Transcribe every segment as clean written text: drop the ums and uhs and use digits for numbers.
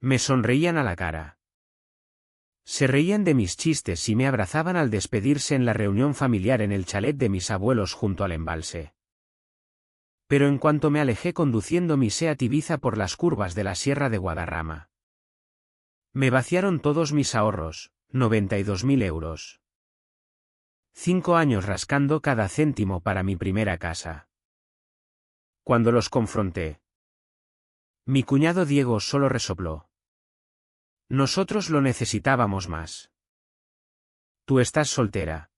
Me sonreían a la cara. Se reían de mis chistes y me abrazaban al despedirse en la reunión familiar en el chalet de mis abuelos junto al embalse. Pero en cuanto me alejé conduciendo mi Seat Ibiza por las curvas de la Sierra de Guadarrama, me vaciaron todos mis ahorros, 92.000 euros. 5 años rascando cada céntimo para mi primera casa. Cuando los confronté, mi cuñado Diego solo resopló. Nosotros lo necesitábamos más. Tú estás soltera.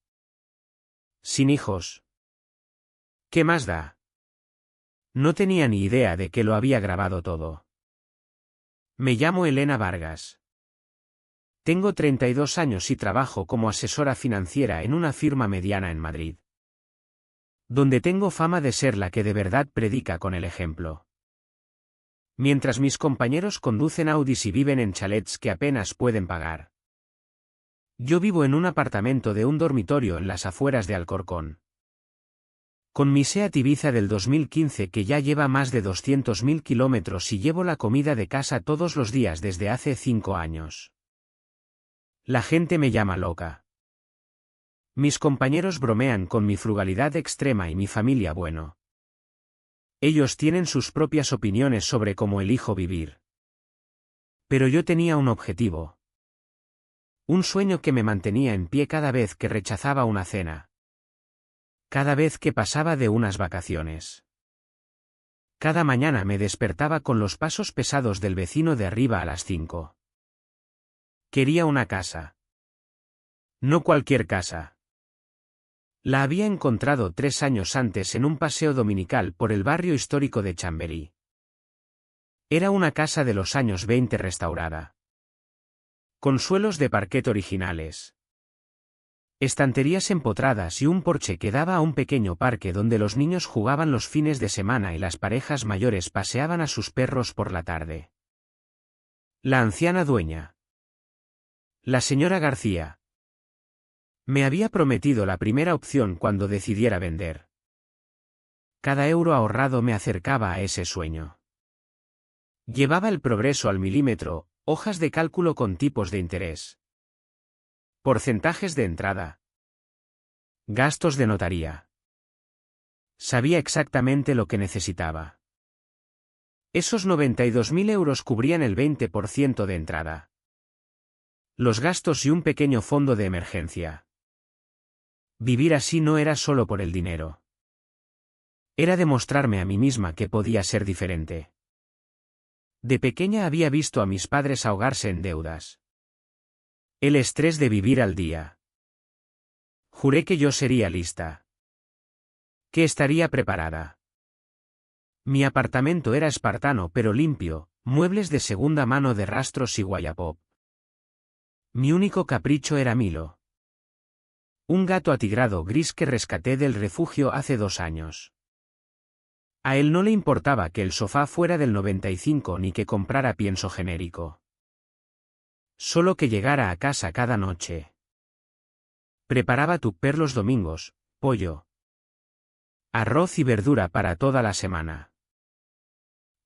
Sin hijos. ¿Qué más da? No tenía ni idea de que lo había grabado todo. Me llamo Elena Vargas. Tengo 32 años y trabajo como asesora financiera en una firma mediana en Madrid, donde tengo fama de ser la que de verdad predica con el ejemplo. Mientras mis compañeros conducen Audis y viven en chalets que apenas pueden pagar, yo vivo en un apartamento de un dormitorio en las afueras de Alcorcón. Con mi Seat Ibiza del 2015 que ya lleva más de 200.000 kilómetros y llevo la comida de casa todos los días desde hace 5 años. La gente me llama loca. Mis compañeros bromean con mi frugalidad extrema y mi familia bueno. Ellos tienen sus propias opiniones sobre cómo elijo vivir. Pero yo tenía un objetivo. Un sueño que me mantenía en pie cada vez que rechazaba una cena. Cada vez que pasaba de unas vacaciones. Cada mañana me despertaba con los pasos pesados del vecino de arriba a las 5. Quería una casa. No cualquier casa. La había encontrado 3 años antes en un paseo dominical por el barrio histórico de Chamberí. Era una casa de los años 20 restaurada. Con suelos de parquet originales. Estanterías empotradas y un porche que daba a un pequeño parque donde los niños jugaban los fines de semana y las parejas mayores paseaban a sus perros por la tarde. La anciana dueña, la señora García, me había prometido la primera opción cuando decidiera vender. Cada euro ahorrado me acercaba a ese sueño. Llevaba el progreso al milímetro, hojas de cálculo con tipos de interés, porcentajes de entrada, gastos de notaría. Sabía exactamente lo que necesitaba. Esos 92.000 euros cubrían el 20% de entrada, los gastos y un pequeño fondo de emergencia. Vivir así no era solo por el dinero. Era demostrarme a mí misma que podía ser diferente. De pequeña había visto a mis padres ahogarse en deudas. El estrés de vivir al día. Juré que yo sería lista. Que estaría preparada. Mi apartamento era espartano pero limpio, muebles de segunda mano de Rastros y Wallapop. Mi único capricho era Milo. Un gato atigrado gris que rescaté del refugio hace 2 años. A él no le importaba que el sofá fuera del 95 ni que comprara pienso genérico. Solo que llegara a casa cada noche. Preparaba tupper los domingos, pollo, arroz y verdura para toda la semana.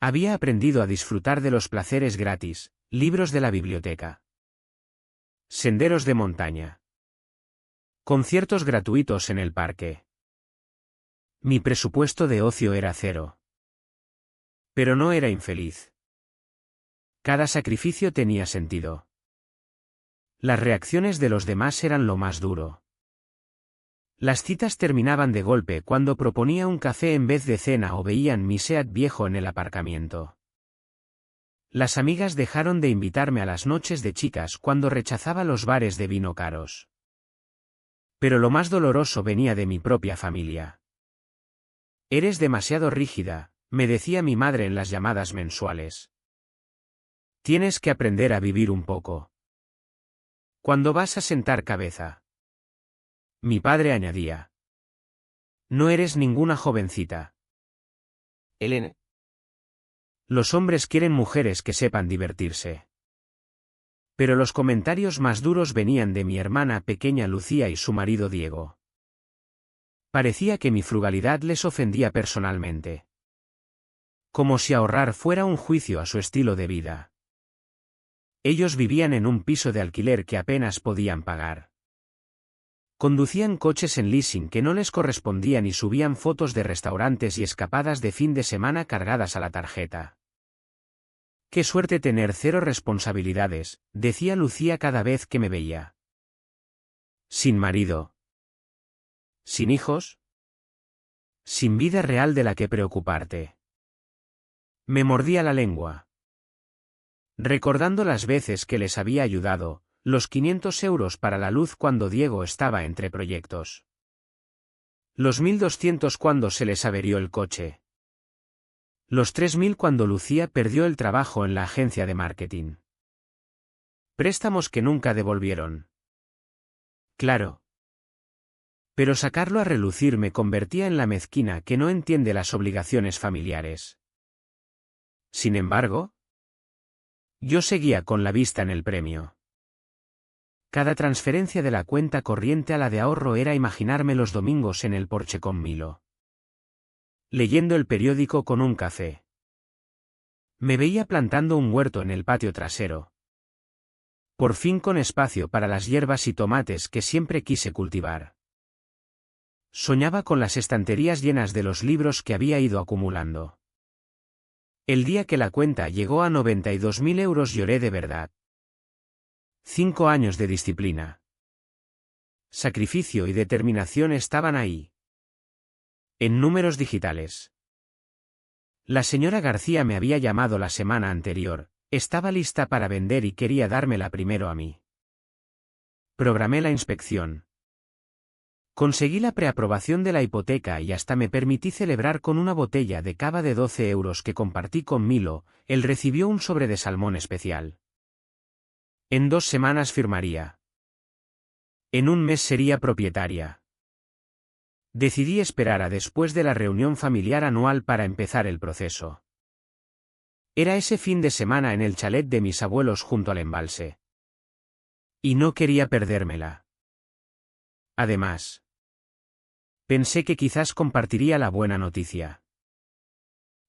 Había aprendido a disfrutar de los placeres gratis, libros de la biblioteca, senderos de montaña, conciertos gratuitos en el parque. Mi presupuesto de ocio era 0. Pero no era infeliz. Cada sacrificio tenía sentido. Las reacciones de los demás eran lo más duro. Las citas terminaban de golpe cuando proponía un café en vez de cena o veían mi Seat viejo en el aparcamiento. Las amigas dejaron de invitarme a las noches de chicas cuando rechazaba los bares de vino caros. Pero lo más doloroso venía de mi propia familia. Eres demasiado rígida, me decía mi madre en las llamadas mensuales. Tienes que aprender a vivir un poco. ¿Cuándo vas a sentar cabeza? Mi padre añadía. No eres ninguna jovencita. Elena. Los hombres quieren mujeres que sepan divertirse. Pero los comentarios más duros venían de mi hermana pequeña Lucía y su marido Diego. Parecía que mi frugalidad les ofendía personalmente. Como si ahorrar fuera un juicio a su estilo de vida. Ellos vivían en un piso de alquiler que apenas podían pagar. Conducían coches en leasing que no les correspondían y subían fotos de restaurantes y escapadas de fin de semana cargadas a la tarjeta. «Qué suerte tener cero responsabilidades», decía Lucía cada vez que me veía. «Sin marido. Sin hijos. Sin vida real de la que preocuparte». Me mordía la lengua. Recordando las veces que les había ayudado, los 500 euros para la luz cuando Diego estaba entre proyectos. Los 1.200 cuando se les averió el coche. Los 3.000 cuando Lucía perdió el trabajo en la agencia de marketing. Préstamos que nunca devolvieron. Claro. Pero sacarlo a relucir me convertía en la mezquina que no entiende las obligaciones familiares. Sin embargo, yo seguía con la vista en el premio. Cada transferencia de la cuenta corriente a la de ahorro era imaginarme los domingos en el porche con Milo, leyendo el periódico con un café. Me veía plantando un huerto en el patio trasero. Por fin con espacio para las hierbas y tomates que siempre quise cultivar. Soñaba con las estanterías llenas de los libros que había ido acumulando. El día que la cuenta llegó a 92.000 euros lloré de verdad. 5 años de disciplina, sacrificio y determinación estaban ahí. En números digitales. La señora García me había llamado la semana anterior, estaba lista para vender y quería dármela primero a mí. Programé la inspección. Conseguí la preaprobación de la hipoteca y hasta me permití celebrar con una botella de cava de 12 euros que compartí con Milo. Él recibió un sobre de salmón especial. En 2 semanas firmaría. En 1 mes sería propietaria. Decidí esperar a después de la reunión familiar anual para empezar el proceso. Era ese fin de semana en el chalet de mis abuelos junto al embalse. Y no quería perdérmela. Además, pensé que quizás compartiría la buena noticia.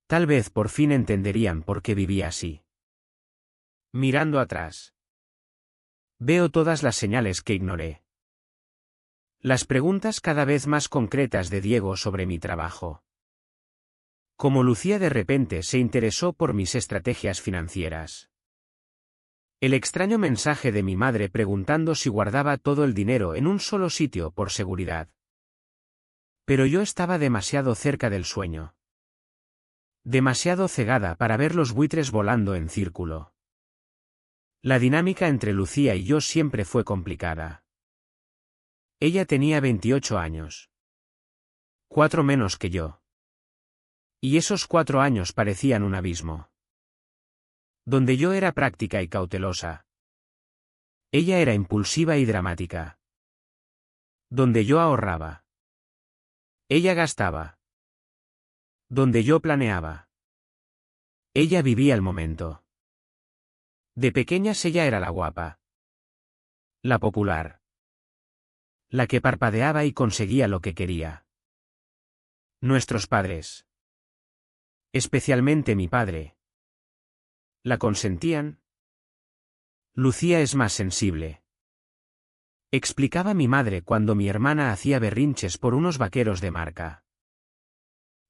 Tal vez por fin entenderían por qué vivía así. Mirando atrás, veo todas las señales que ignoré. Las preguntas cada vez más concretas de Diego sobre mi trabajo. Como Lucía de repente se interesó por mis estrategias financieras. El extraño mensaje de mi madre preguntando si guardaba todo el dinero en un solo sitio por seguridad. Pero yo estaba demasiado cerca del sueño. Demasiado cegada para ver los buitres volando en círculo. La dinámica entre Lucía y yo siempre fue complicada. Ella tenía 28 años. 4 menos que yo. Y esos 4 años parecían un abismo. Donde yo era práctica y cautelosa. Ella era impulsiva y dramática. Donde yo ahorraba. Ella gastaba. Donde yo planeaba. Ella vivía el momento. De pequeñas ella era la guapa. La popular. La que parpadeaba y conseguía lo que quería. Nuestros padres. Especialmente mi padre. ¿La consentían? Lucía es más sensible. Explicaba mi madre cuando mi hermana hacía berrinches por unos vaqueros de marca.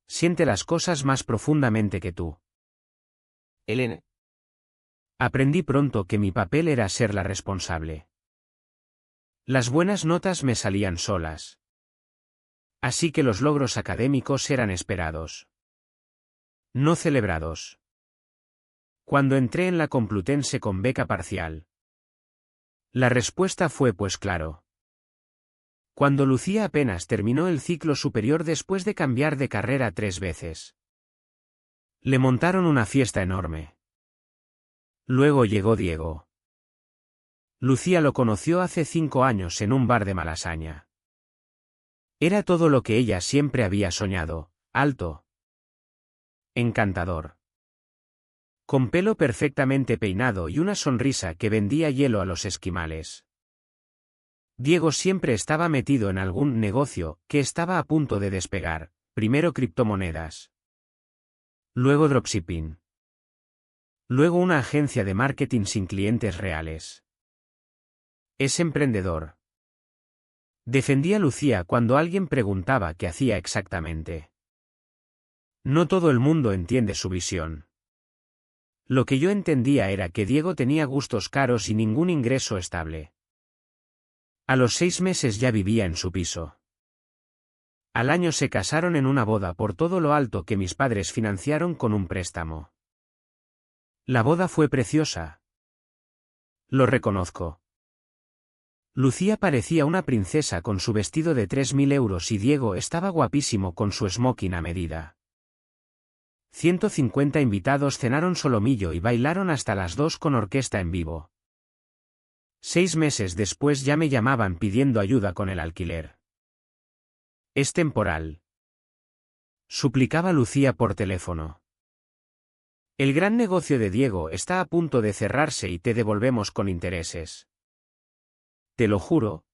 Siente las cosas más profundamente que tú. Elena. Aprendí pronto que mi papel era ser la responsable. Las buenas notas me salían solas. Así que los logros académicos eran esperados. No celebrados. Cuando entré en la Complutense con beca parcial. La respuesta fue pues claro. Cuando Lucía apenas terminó el ciclo superior después de cambiar de carrera 3 veces. Le montaron una fiesta enorme. Luego llegó Diego. Lucía lo conoció hace 5 años en un bar de Malasaña. Era todo lo que ella siempre había soñado, alto. Encantador. Con pelo perfectamente peinado y una sonrisa que vendía hielo a los esquimales. Diego siempre estaba metido en algún negocio que estaba a punto de despegar, primero criptomonedas. Luego dropshipping. Luego una agencia de marketing sin clientes reales. Es emprendedor. Defendía Lucía cuando alguien preguntaba qué hacía exactamente. No todo el mundo entiende su visión. Lo que yo entendía era que Diego tenía gustos caros y ningún ingreso estable. A los 6 meses ya vivía en su piso. Al año se casaron en una boda por todo lo alto que mis padres financiaron con un préstamo. La boda fue preciosa. Lo reconozco. Lucía parecía una princesa con su vestido de 3.000 euros y Diego estaba guapísimo con su smoking a medida. 150 invitados cenaron solomillo y bailaron hasta las 2 con orquesta en vivo. 6 meses después ya me llamaban pidiendo ayuda con el alquiler. Es temporal. Suplicaba Lucía por teléfono. El gran negocio de Diego está a punto de cerrarse y te devolvemos con intereses. Te lo juro.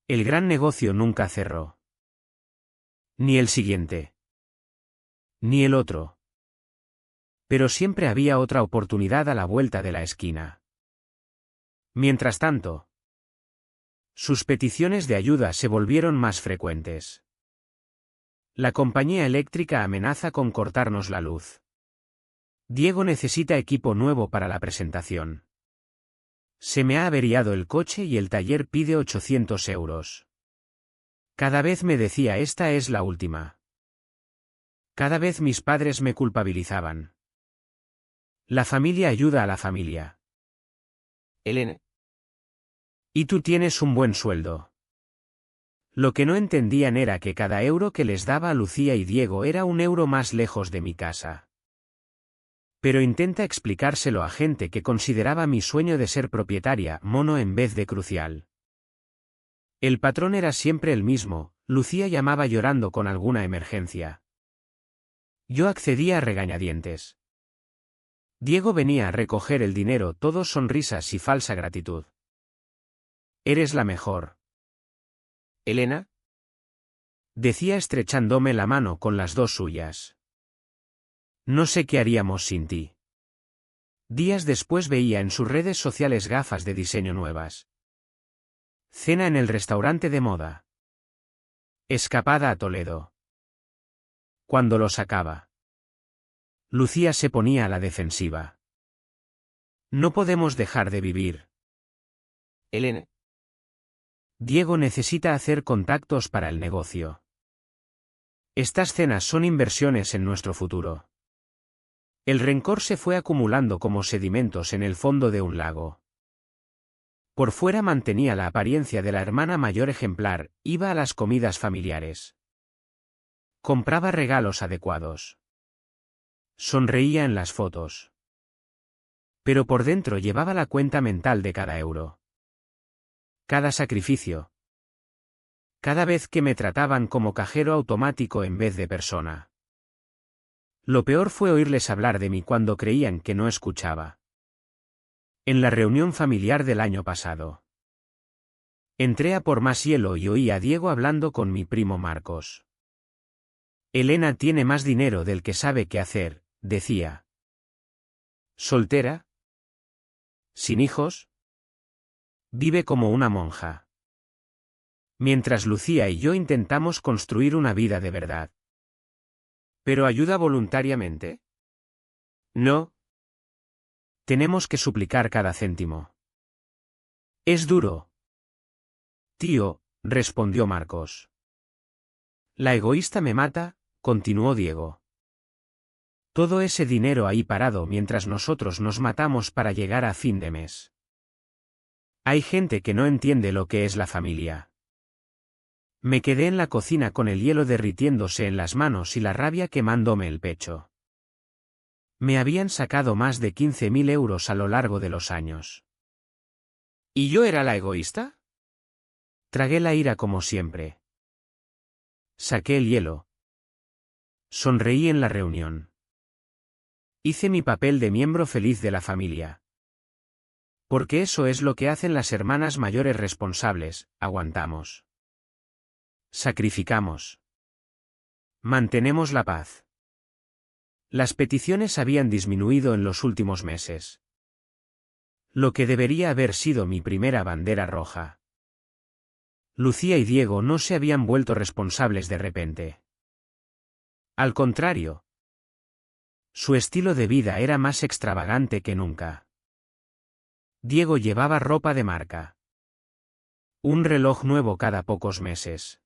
El gran negocio nunca cerró. Ni el siguiente. Ni el otro. Pero siempre había otra oportunidad a la vuelta de la esquina. Mientras tanto, sus peticiones de ayuda se volvieron más frecuentes. La compañía eléctrica amenaza con cortarnos la luz. Diego necesita equipo nuevo para la presentación. Se me ha averiado el coche y el taller pide 800 euros. Cada vez me decía esta es la última. Cada vez mis padres me culpabilizaban. La familia ayuda a la familia. Elena. Y tú tienes un buen sueldo. Lo que no entendían era que cada euro que les daba a Lucía y Diego era un euro más lejos de mi casa. Pero intenta explicárselo a gente que consideraba mi sueño de ser propietaria mono en vez de crucial. El patrón era siempre el mismo, Lucía llamaba llorando con alguna emergencia. Yo accedía a regañadientes. Diego venía a recoger el dinero, todo sonrisas y falsa gratitud. Eres la mejor. Elena. Decía estrechándome la mano con las 2 suyas. No sé qué haríamos sin ti. Días después veía en sus redes sociales gafas de diseño nuevas. Cena en el restaurante de moda. Escapada a Toledo. Cuando lo sacaba, Lucía se ponía a la defensiva. No podemos dejar de vivir. Elena. Diego necesita hacer contactos para el negocio. Estas cenas son inversiones en nuestro futuro. El rencor se fue acumulando como sedimentos en el fondo de un lago. Por fuera mantenía la apariencia de la hermana mayor ejemplar, iba a las comidas familiares. Compraba regalos adecuados. Sonreía en las fotos. Pero por dentro llevaba la cuenta mental de cada euro. Cada sacrificio. Cada vez que me trataban como cajero automático en vez de persona. Lo peor fue oírles hablar de mí cuando creían que no escuchaba. En la reunión familiar del año pasado. Entré a por más hielo y oí a Diego hablando con mi primo Marcos. Elena tiene más dinero del que sabe qué hacer, decía. ¿Soltera? ¿Sin hijos? Vive como una monja. Mientras Lucía y yo intentamos construir una vida de verdad. ¿Pero ayuda voluntariamente? No. Tenemos que suplicar cada céntimo. Es duro. Tío, respondió Marcos. La egoísta me mata, continuó Diego. Todo ese dinero ahí parado mientras nosotros nos matamos para llegar a fin de mes. Hay gente que no entiende lo que es la familia. Me quedé en la cocina con el hielo derritiéndose en las manos y la rabia quemándome el pecho. Me habían sacado más de 15.000 euros a lo largo de los años. ¿Y yo era la egoísta? Tragué la ira como siempre. Saqué el hielo. Sonreí en la reunión. Hice mi papel de miembro feliz de la familia. Porque eso es lo que hacen las hermanas mayores responsables, aguantamos. Sacrificamos. Mantenemos la paz. Las peticiones habían disminuido en los últimos meses. Lo que debería haber sido mi primera bandera roja. Lucía y Diego no se habían vuelto responsables de repente. Al contrario, su estilo de vida era más extravagante que nunca. Diego llevaba ropa de marca. Un reloj nuevo cada pocos meses.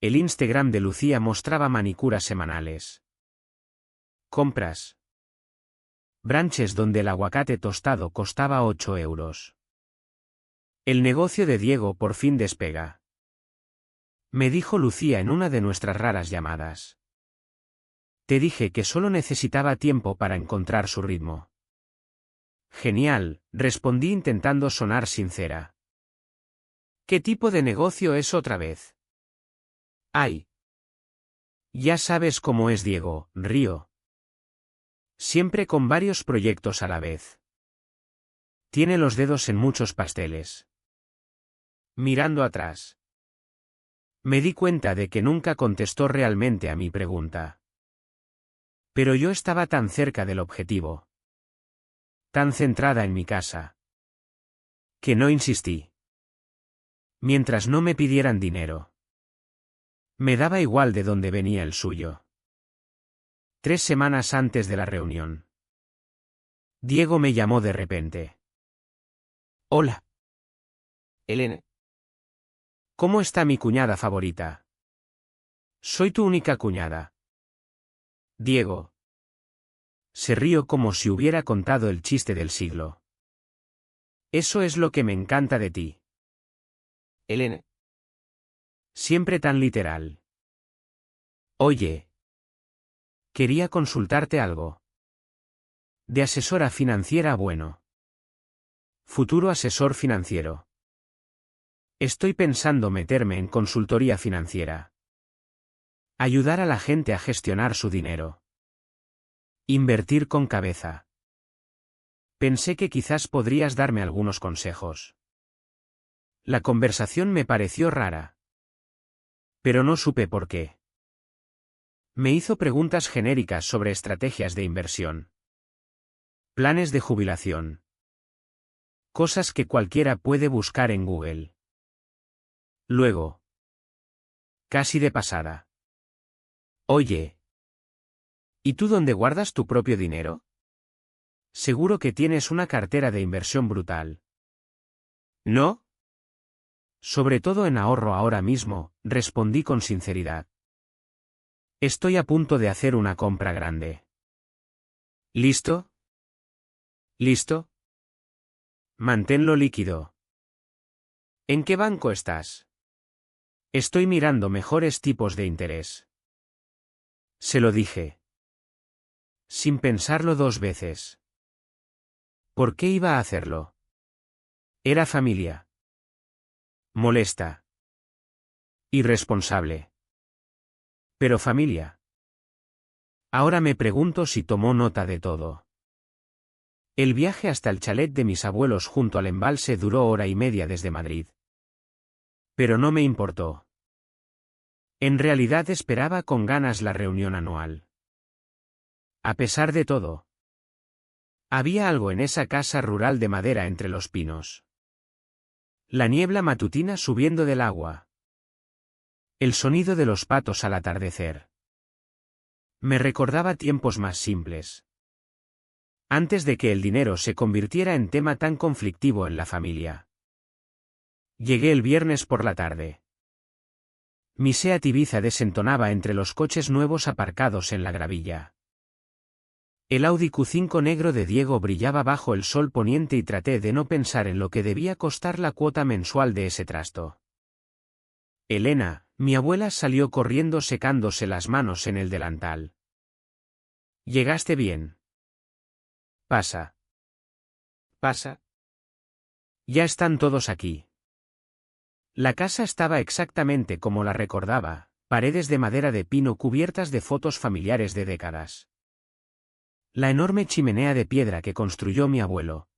El Instagram de Lucía mostraba manicuras semanales. Compras. Brunches donde el aguacate tostado costaba 8 euros. El negocio de Diego por fin despega. Me dijo Lucía en una de nuestras raras llamadas. Te dije que solo necesitaba tiempo para encontrar su ritmo. Genial, respondí intentando sonar sincera. ¿Qué tipo de negocio es otra vez? Ay. Ya sabes cómo es Diego, río. Siempre con varios proyectos a la vez. Tiene los dedos en muchos pasteles. Mirando atrás. Me di cuenta de que nunca contestó realmente a mi pregunta. Pero yo estaba tan cerca del objetivo. Tan centrada en mi casa. Que no insistí. Mientras no me pidieran dinero. Me daba igual de dónde venía el suyo. 3 semanas antes de la reunión. Diego me llamó de repente. Hola. Elena. ¿Cómo está mi cuñada favorita? Soy tu única cuñada. Diego. Se rió como si hubiera contado el chiste del siglo. Eso es lo que me encanta de ti. Elena. Siempre tan literal. Oye. Quería consultarte algo. De asesora financiera a bueno. Futuro asesor financiero. Estoy pensando meterme en consultoría financiera. Ayudar a la gente a gestionar su dinero. Invertir con cabeza. Pensé que quizás podrías darme algunos consejos. La conversación me pareció rara. Pero no supe por qué. Me hizo preguntas genéricas sobre estrategias de inversión. Planes de jubilación. Cosas que cualquiera puede buscar en Google. Luego. Casi de pasada. Oye. ¿Y tú dónde guardas tu propio dinero? Seguro que tienes una cartera de inversión brutal. ¿No? Sobre todo en ahorro ahora mismo, respondí con sinceridad. Estoy a punto de hacer una compra grande. ¿Listo? ¿Listo? Manténlo líquido. ¿En qué banco estás? Estoy mirando mejores tipos de interés. Se lo dije. Sin pensarlo 2 veces. ¿Por qué iba a hacerlo? Era familia. Molesta. Irresponsable. Pero familia. Ahora me pregunto si tomó nota de todo. El viaje hasta el chalet de mis abuelos junto al embalse duró 1 hora y media desde Madrid. Pero no me importó. En realidad esperaba con ganas la reunión anual. A pesar de todo, había algo en esa casa rural de madera entre los pinos. La niebla matutina subiendo del agua. El sonido de los patos al atardecer. Me recordaba tiempos más simples. Antes de que el dinero se convirtiera en tema tan conflictivo en la familia. Llegué el viernes por la tarde. Mi Seat Ibiza desentonaba entre los coches nuevos aparcados en la gravilla. El Audi Q5 negro de Diego brillaba bajo el sol poniente y traté de no pensar en lo que debía costar la cuota mensual de ese trasto. Elena, mi abuela salió corriendo secándose las manos en el delantal. ¿Llegaste bien? Pasa. Pasa. Ya están todos aquí. La casa estaba exactamente como la recordaba, paredes de madera de pino cubiertas de fotos familiares de décadas. La enorme chimenea de piedra que construyó mi abuelo.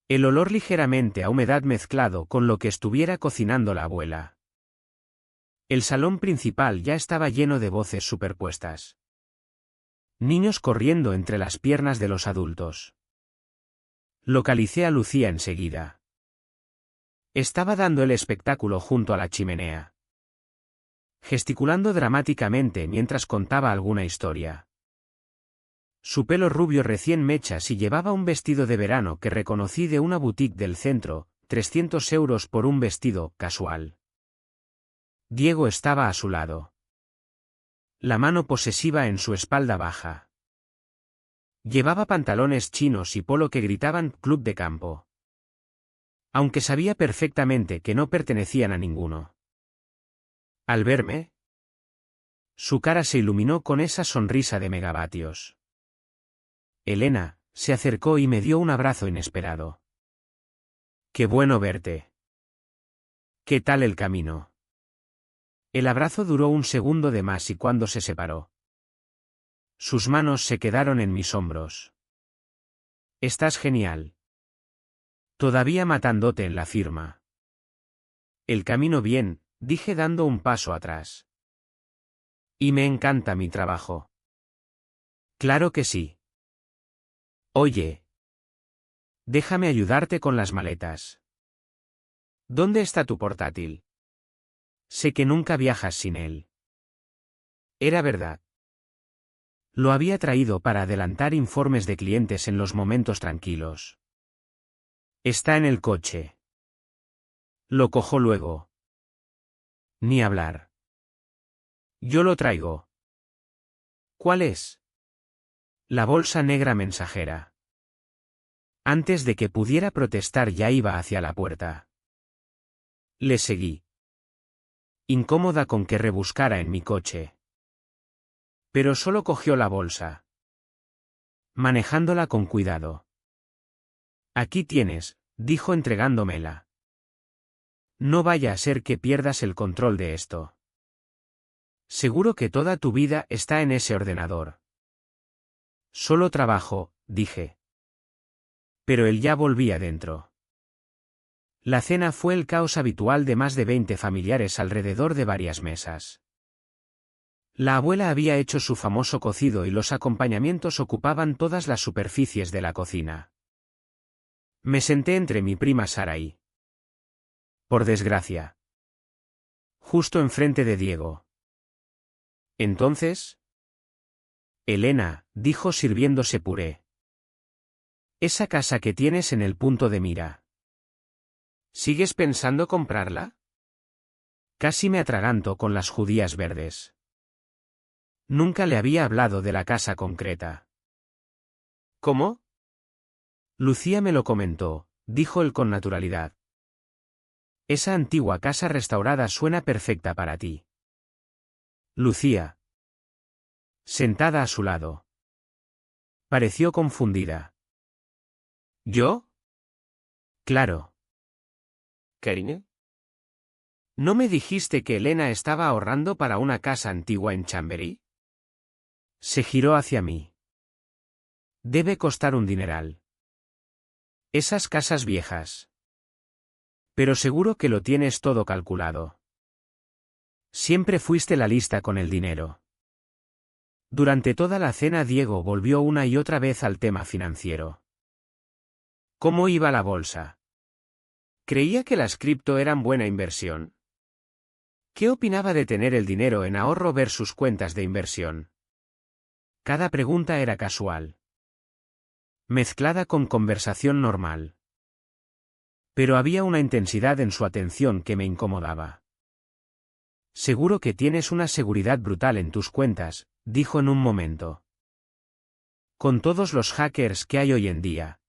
El olor ligeramente a humedad mezclado con lo que estuviera cocinando la abuela. El salón principal ya estaba lleno de voces superpuestas. Niños corriendo entre las piernas de los adultos. Localicé a Lucía enseguida. Estaba dando el espectáculo junto a la chimenea, gesticulando dramáticamente mientras contaba alguna historia. Su pelo rubio recién mechas y llevaba un vestido de verano que reconocí de una boutique del centro, 300 euros por un vestido casual. Diego estaba a su lado, la mano posesiva en su espalda baja. Llevaba pantalones chinos y polo que gritaban club de campo, aunque sabía perfectamente que no pertenecían a ninguno. Al verme, su cara se iluminó con esa sonrisa de megavatios. Elena se acercó y me dio un abrazo inesperado. ¡Qué bueno verte! ¿Qué tal el camino? El abrazo duró un segundo de más y cuando se separó, sus manos se quedaron en mis hombros. Estás genial. Todavía matándote en la firma. El camino bien, dije dando un paso atrás. Y me encanta mi trabajo. Claro que sí. Oye. Déjame ayudarte con las maletas. ¿Dónde está tu portátil? Sé que nunca viajas sin él. Era verdad. Lo había traído para adelantar informes de clientes en los momentos tranquilos. Está en el coche. Lo cojo luego. Ni hablar. Yo lo traigo. ¿Cuál es? La bolsa negra mensajera. Antes de que pudiera protestar ya iba hacia la puerta. Le seguí, incómoda con que rebuscara en mi coche. Pero solo cogió la bolsa, manejándola con cuidado. Aquí tienes, dijo entregándomela. No vaya a ser que pierdas el control de esto. Seguro que toda tu vida está en ese ordenador. Solo trabajo, dije. Pero él ya volvía dentro. La cena fue el caos habitual de más de 20 familiares alrededor de varias mesas. La abuela había hecho su famoso cocido y los acompañamientos ocupaban todas las superficies de la cocina. Me senté entre mi prima Sara y, por desgracia, justo enfrente de Diego. Entonces, Elena, dijo sirviéndose puré. Esa casa que tienes en el punto de mira. ¿Sigues pensando comprarla? Casi me atraganto con las judías verdes. Nunca le había hablado de la casa concreta. ¿Cómo? Lucía me lo comentó, dijo él con naturalidad. Esa antigua casa restaurada suena perfecta para ti. Lucía, sentada a su lado, pareció confundida. ¿Yo? Claro. ¿Karine? ¿No me dijiste que Elena estaba ahorrando para una casa antigua en Chamberí? Se giró hacia mí. Debe costar un dineral. Esas casas viejas. Pero seguro que lo tienes todo calculado. Siempre fuiste la lista con el dinero. Durante toda la cena Diego volvió una y otra vez al tema financiero. ¿Cómo iba la bolsa? Creía que las cripto eran buena inversión. ¿Qué opinaba de tener el dinero en ahorro versus cuentas de inversión? Cada pregunta era casual, mezclada con conversación normal. Pero había una intensidad en su atención que me incomodaba. Seguro que tienes una seguridad brutal en tus cuentas, dijo en un momento. Con todos los hackers que hay hoy en día.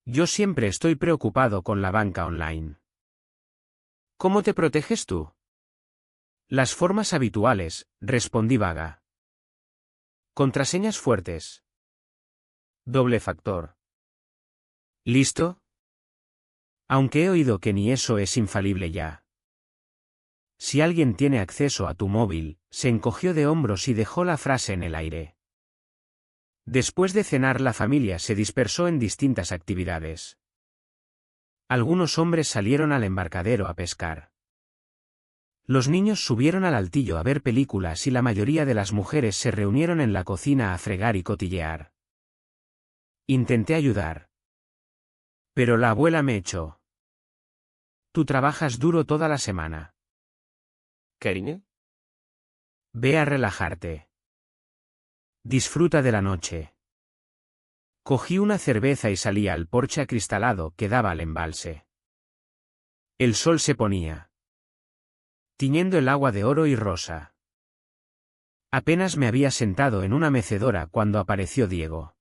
Yo siempre estoy preocupado con la banca online. ¿Cómo te proteges tú? Las formas habituales, respondí vaga. Contraseñas fuertes. Doble factor. ¿Listo? Aunque he oído que ni eso es infalible ya. Si alguien tiene acceso a tu móvil, se encogió de hombros y dejó la frase en el aire. Después de cenar la familia se dispersó en distintas actividades. Algunos hombres salieron al embarcadero a pescar. Los niños subieron al altillo a ver películas y la mayoría de las mujeres se reunieron en la cocina a fregar y cotillear. Intenté ayudar. Pero la abuela me echó. Tú trabajas duro toda la semana. Karine? Ve a relajarte. Disfruta de la noche. Cogí una cerveza y salí al porche acristalado que daba al embalse. El sol se ponía, tiñendo el agua de oro y rosa. Apenas me había sentado en una mecedora cuando apareció Diego.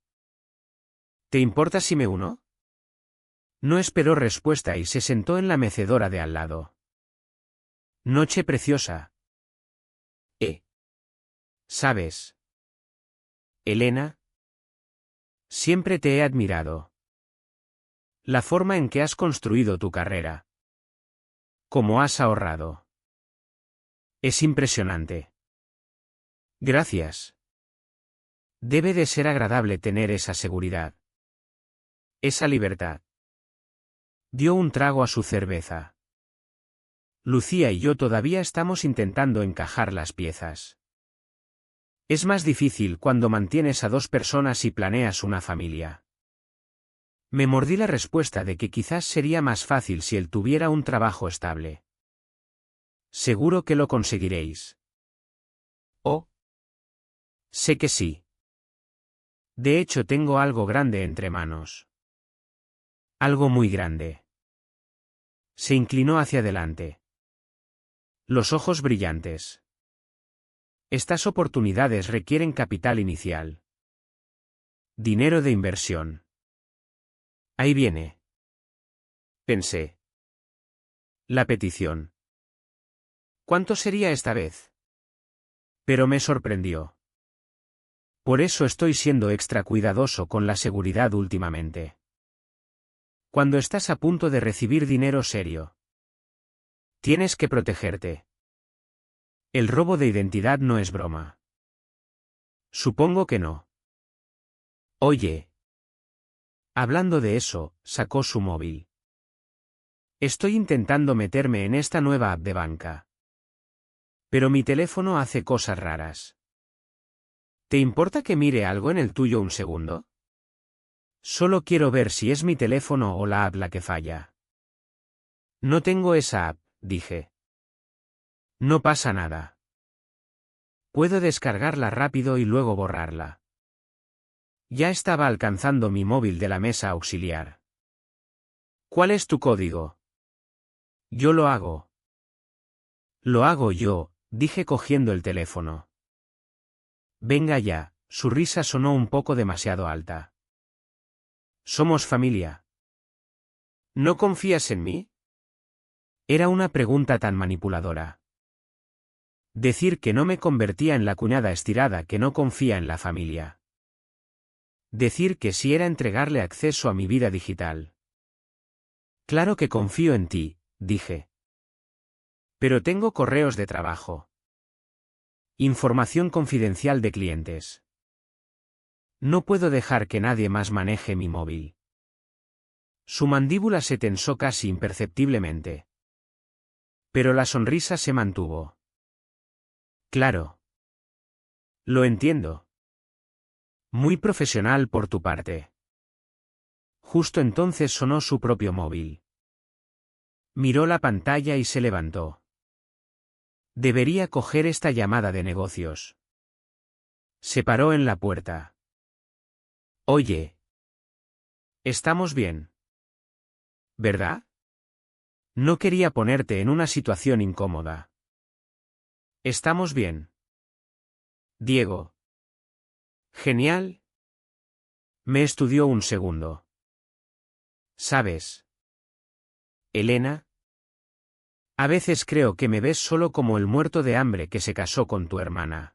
¿Te importa si me uno? No esperó respuesta y se sentó en la mecedora de al lado. Noche preciosa. ¿Sabes? Elena. Siempre te he admirado. La forma en que has construido tu carrera. Cómo has ahorrado. Es impresionante. Gracias. Debe de ser agradable tener esa seguridad. Esa libertad. Dio un trago a su cerveza. Lucía y yo todavía estamos intentando encajar las piezas. Es más difícil cuando mantienes a dos personas y planeas una familia. Me mordí la respuesta de que quizás sería más fácil si él tuviera un trabajo estable. Seguro que lo conseguiréis. Oh. Sé que sí. De hecho, tengo algo grande entre manos. Algo muy grande. Se inclinó hacia adelante. Los ojos brillantes. Estas oportunidades requieren capital inicial. Dinero de inversión. Ahí viene. Pensé. La petición. ¿Cuánto sería esta vez? Pero me sorprendió. Por eso estoy siendo extra cuidadoso con la seguridad últimamente. Cuando estás a punto de recibir dinero serio, tienes que protegerte. El robo de identidad no es broma. Supongo que no. Oye. Hablando de eso, sacó su móvil. Estoy intentando meterme en esta nueva app de banca. Pero mi teléfono hace cosas raras. ¿Te importa que mire algo en el tuyo un segundo? Solo quiero ver si es mi teléfono o la app la que falla. No tengo esa app, dije. No pasa nada. Puedo descargarla rápido y luego borrarla. Ya estaba alcanzando mi móvil de la mesa auxiliar. ¿Cuál es tu código? Yo lo hago. Lo hago yo, dije cogiendo el teléfono. Venga ya, su risa sonó un poco demasiado alta. Somos familia. ¿No confías en mí? Era una pregunta tan manipuladora. Decir que no me convertía en la cuñada estirada que no confía en la familia. Decir que sí era entregarle acceso a mi vida digital. Claro que confío en ti, dije. Pero tengo correos de trabajo. Información confidencial de clientes. No puedo dejar que nadie más maneje mi móvil. Su mandíbula se tensó casi imperceptiblemente. Pero la sonrisa se mantuvo. Claro. Lo entiendo. Muy profesional por tu parte. Justo entonces sonó su propio móvil. Miró la pantalla y se levantó. Debería coger esta llamada de negocios. Se paró en la puerta. Oye. Estamos bien. ¿Verdad? No quería ponerte en una situación incómoda. Estamos bien. Diego. Genial. Me estudió un segundo. ¿Sabes? Elena. A veces creo que me ves solo como el muerto de hambre que se casó con tu hermana.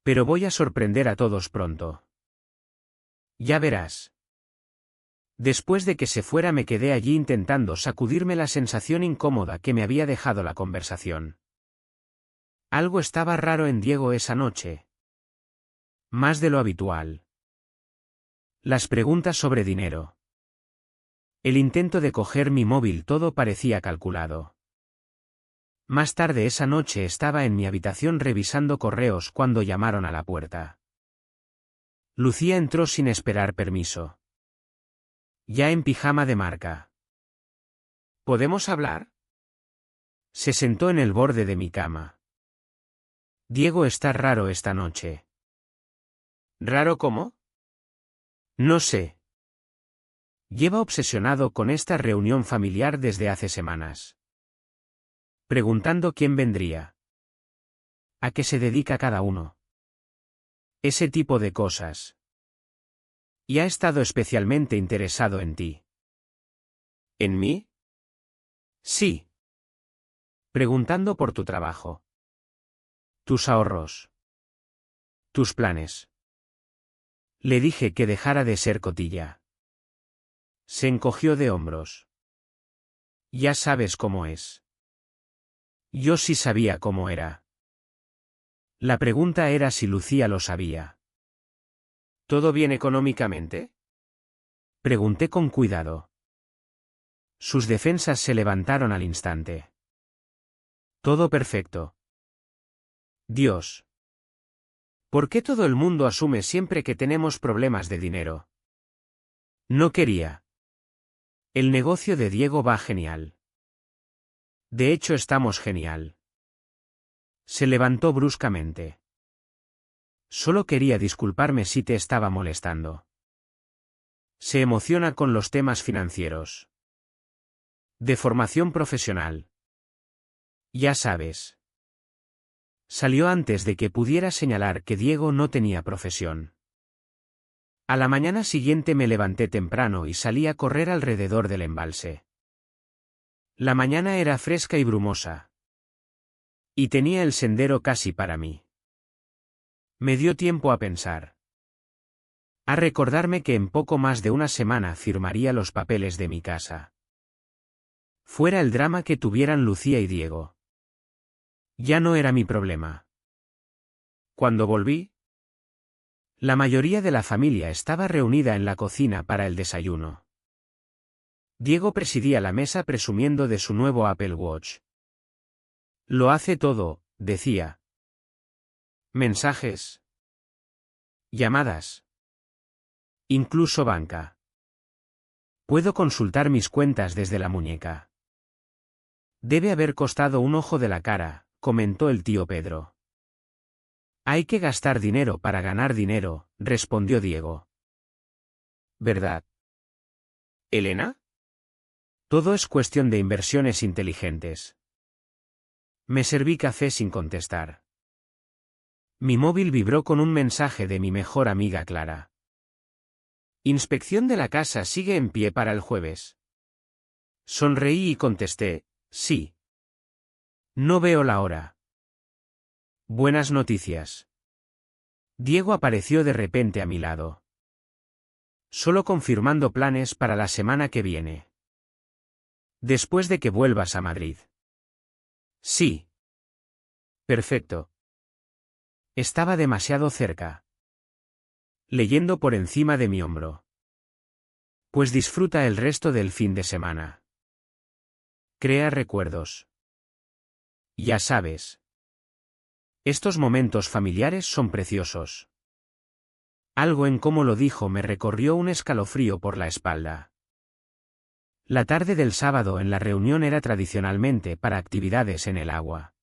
Pero voy a sorprender a todos pronto. Ya verás. Después de que se fuera me quedé allí intentando sacudirme la sensación incómoda que me había dejado la conversación. Algo estaba raro en Diego esa noche. Más de lo habitual. Las preguntas sobre dinero. El intento de coger mi móvil, todo parecía calculado. Más tarde esa noche estaba en mi habitación revisando correos cuando llamaron a la puerta. Lucía entró sin esperar permiso. Ya en pijama de marca. ¿Podemos hablar? Se sentó en el borde de mi cama. Diego está raro esta noche. ¿Raro cómo? No sé. Lleva obsesionado con esta reunión familiar desde hace semanas. Preguntando quién vendría. ¿A qué se dedica cada uno? Ese tipo de cosas. Y ha estado especialmente interesado en ti. ¿En mí? Sí. Preguntando por tu trabajo. Tus ahorros. Tus planes. Le dije que dejara de ser cotilla. Se encogió de hombros. Ya sabes cómo es. Yo sí sabía cómo era. La pregunta era si Lucía lo sabía. ¿Todo bien económicamente? Pregunté con cuidado. Sus defensas se levantaron al instante. Todo perfecto. Dios. ¿Por qué todo el mundo asume siempre que tenemos problemas de dinero? No quería. El negocio de Diego va genial. De hecho, estamos genial. Se levantó bruscamente. Solo quería disculparme si te estaba molestando. Se emociona con los temas financieros. De formación profesional. Ya sabes. Salió antes de que pudiera señalar que Diego no tenía profesión. A la mañana siguiente me levanté temprano y salí a correr alrededor del embalse. La mañana era fresca y brumosa. Y tenía el sendero casi para mí. Me dio tiempo a pensar. A recordarme que en poco más de una semana firmaría los papeles de mi casa. Fuera el drama que tuvieran Lucía y Diego. Ya no era mi problema. Cuando volví, la mayoría de la familia estaba reunida en la cocina para el desayuno. Diego presidía la mesa presumiendo de su nuevo Apple Watch. Lo hace todo, decía. Mensajes. Llamadas. Incluso banca. Puedo consultar mis cuentas desde la muñeca. Debe haber costado un ojo de la cara, comentó el tío Pedro. Hay que gastar dinero para ganar dinero, respondió Diego. ¿Verdad? ¿Elena? Todo es cuestión de inversiones inteligentes. Me serví café sin contestar. Mi móvil vibró con un mensaje de mi mejor amiga Clara. Inspección de la casa sigue en pie para el jueves. Sonreí y contesté, sí. No veo la hora. Buenas noticias. Diego apareció de repente a mi lado. Solo confirmando planes para la semana que viene. Después de que vuelvas a Madrid. Sí. Perfecto. Estaba demasiado cerca. Leyendo por encima de mi hombro. Pues disfruta el resto del fin de semana. Crea recuerdos. Ya sabes. Estos momentos familiares son preciosos. Algo en cómo lo dijo me recorrió un escalofrío por la espalda. La tarde del sábado en la reunión era tradicionalmente para actividades en el agua.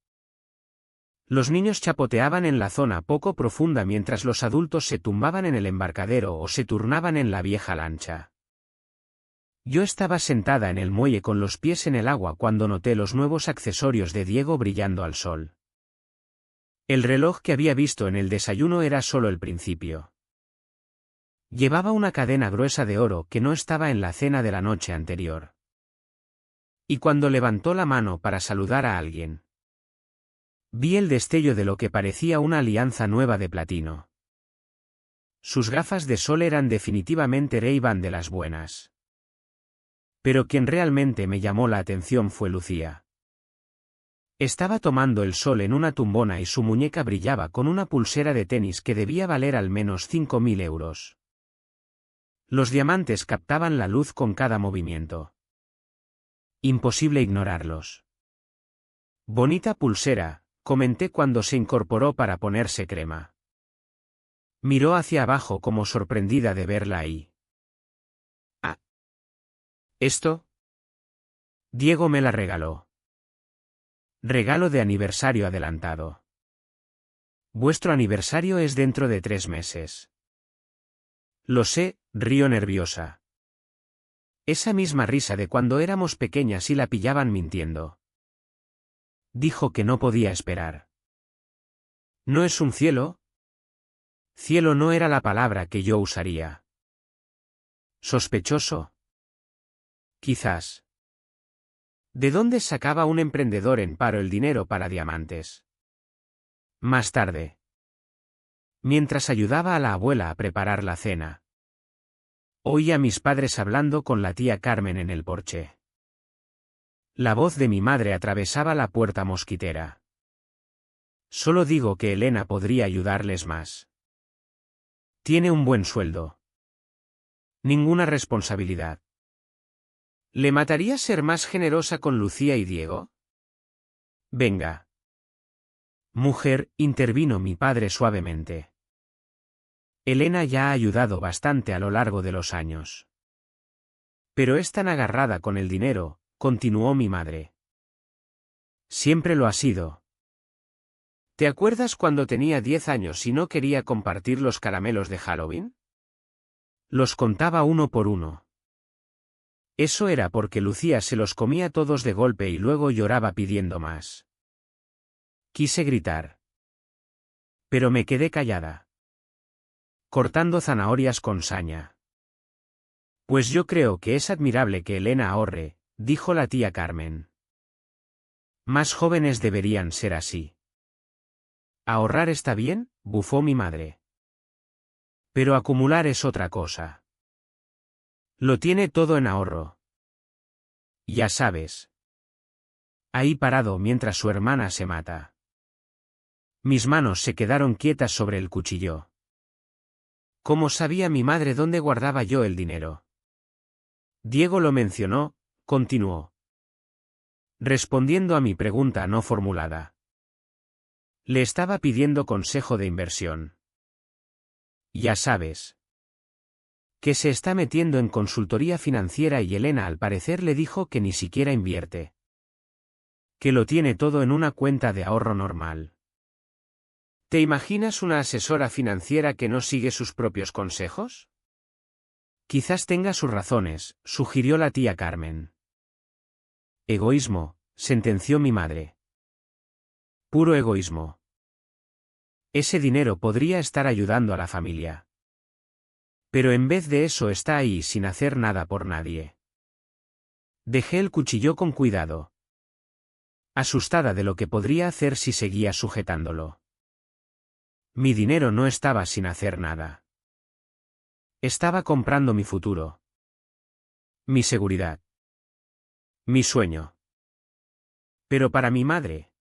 Los niños chapoteaban en la zona poco profunda mientras los adultos se tumbaban en el embarcadero o se turnaban en la vieja lancha. Yo estaba sentada en el muelle con los pies en el agua cuando noté los nuevos accesorios de Diego brillando al sol. El reloj que había visto en el desayuno era solo el principio. Llevaba una cadena gruesa de oro que no estaba en la cena de la noche anterior. Y cuando levantó la mano para saludar a alguien, vi el destello de lo que parecía una alianza nueva de platino. Sus gafas de sol eran definitivamente Ray-Ban de las buenas. Pero quien realmente me llamó la atención fue Lucía. Estaba tomando el sol en una tumbona y su muñeca brillaba con una pulsera de tenis que debía valer al menos 5.000 euros. Los diamantes captaban la luz con cada movimiento. Imposible ignorarlos. Bonita pulsera, comenté cuando se incorporó para ponerse crema. Miró hacia abajo como sorprendida de verla ahí. Ah. ¿Esto? Diego me la regaló. Regalo de aniversario adelantado. Vuestro aniversario es dentro de 3 meses. Lo sé, río nerviosa. Esa misma risa de cuando éramos pequeñas y la pillaban mintiendo. Dijo que no podía esperar. ¿No es un cielo? Cielo no era la palabra que yo usaría. ¿Sospechoso? Quizás. ¿De dónde sacaba un emprendedor en paro el dinero para diamantes? Más tarde. Mientras ayudaba a la abuela a preparar la cena. Oí a mis padres hablando con la tía Carmen en el porche. La voz de mi madre atravesaba la puerta mosquitera. Solo digo que Elena podría ayudarles más. Tiene un buen sueldo. Ninguna responsabilidad. ¿Le mataría ser más generosa con Lucía y Diego? Venga. Mujer, intervino mi padre suavemente. Elena ya ha ayudado bastante a lo largo de los años. Pero es tan agarrada con el dinero, continuó mi madre. Siempre lo ha sido. ¿Te acuerdas cuando tenía 10 años y no quería compartir los caramelos de Halloween? Los contaba uno por uno. Eso era porque Lucía se los comía todos de golpe y luego lloraba pidiendo más. Quise gritar. Pero me quedé callada. Cortando zanahorias con saña. Pues yo creo que es admirable que Elena ahorre, dijo la tía Carmen. Más jóvenes deberían ser así. Ahorrar está bien, bufó mi madre. Pero acumular es otra cosa. Lo tiene todo en ahorro. Ya sabes. Ahí parado mientras su hermana se mata. Mis manos se quedaron quietas sobre el cuchillo. ¿Cómo sabía mi madre dónde guardaba yo el dinero? Diego lo mencionó, continuó. Respondiendo a mi pregunta no formulada. Le estaba pidiendo consejo de inversión. Ya sabes. Que se está metiendo en consultoría financiera y Elena al parecer le dijo que ni siquiera invierte. Que lo tiene todo en una cuenta de ahorro normal. ¿Te imaginas una asesora financiera que no sigue sus propios consejos? Quizás tenga sus razones, sugirió la tía Carmen. Egoísmo, sentenció mi madre. Puro egoísmo. Ese dinero podría estar ayudando a la familia. Pero en vez de eso está ahí sin hacer nada por nadie. Dejé el cuchillo con cuidado. Asustada de lo que podría hacer si seguía sujetándolo. Mi dinero no estaba sin hacer nada. Estaba comprando mi futuro. Mi seguridad. Mi sueño. Pero para mi madre.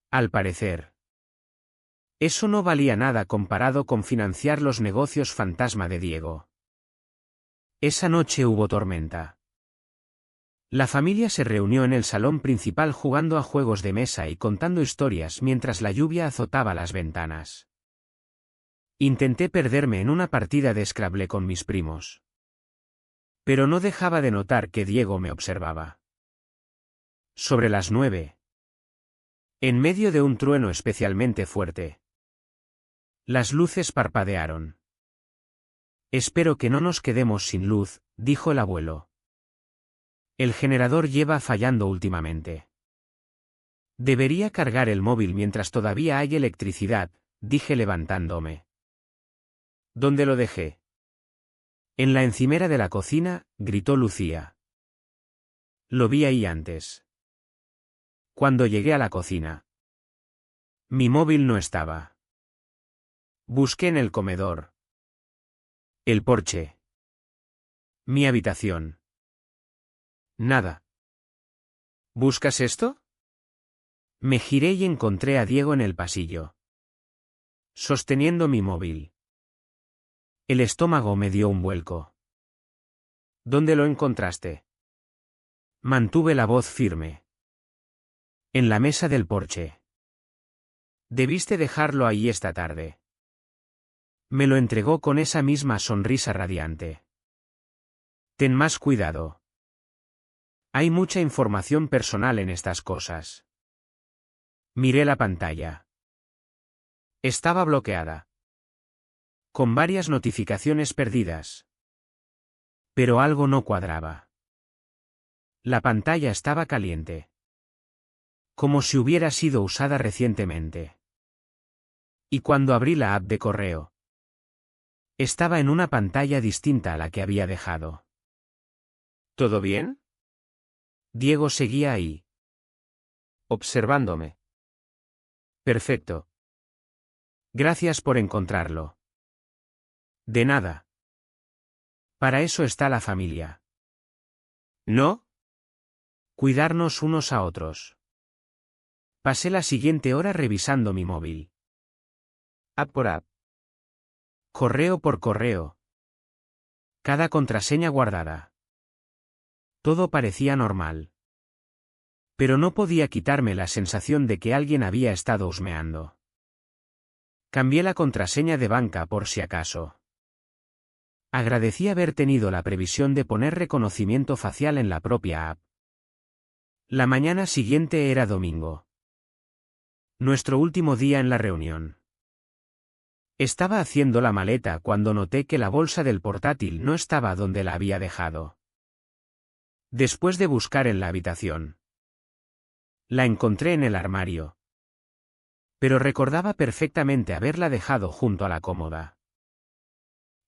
Al parecer. Eso no valía nada comparado con financiar los negocios fantasma de Diego. Esa noche hubo tormenta. La familia se reunió en el salón principal jugando a juegos de mesa y contando historias mientras la lluvia azotaba las ventanas. Intenté perderme en una partida de Scrabble con mis primos. Pero no dejaba de notar que Diego me observaba. Sobre las 9. En medio de un trueno especialmente fuerte. Las luces parpadearon. Espero que no nos quedemos sin luz, dijo el abuelo. El generador lleva fallando últimamente. Debería cargar el móvil mientras todavía hay electricidad, dije levantándome. ¿Dónde lo dejé? En la encimera de la cocina, gritó Lucía. Lo vi ahí antes. Cuando llegué a la cocina. Mi móvil no estaba. Busqué en el comedor. El porche. Mi habitación. Nada. ¿Buscas esto? Me giré y encontré a Diego en el pasillo. Sosteniendo mi móvil. El estómago me dio un vuelco. ¿Dónde lo encontraste? Mantuve la voz firme. En la mesa del porche. Debiste dejarlo ahí esta tarde. Me lo entregó con esa misma sonrisa radiante. Ten más cuidado. Hay mucha información personal en estas cosas. Miré la pantalla. Estaba bloqueada. Con varias notificaciones perdidas. Pero algo no cuadraba. La pantalla estaba caliente. Como si hubiera sido usada recientemente. Y cuando abrí la app de correo, estaba en una pantalla distinta a la que había dejado. ¿Todo bien? Diego seguía ahí. Observándome. Perfecto. Gracias por encontrarlo. De nada. Para eso está la familia. ¿No? Cuidarnos unos a otros. Pasé la siguiente hora revisando mi móvil. App por app. Correo por correo. Cada contraseña guardada. Todo parecía normal. Pero no podía quitarme la sensación de que alguien había estado husmeando. Cambié la contraseña de banca por si acaso. Agradecí haber tenido la previsión de poner reconocimiento facial en la propia app. La mañana siguiente era domingo. Nuestro último día en la reunión. Estaba haciendo la maleta cuando noté que la bolsa del portátil no estaba donde la había dejado. Después de buscar en la habitación, la encontré en el armario. Pero recordaba perfectamente haberla dejado junto a la cómoda.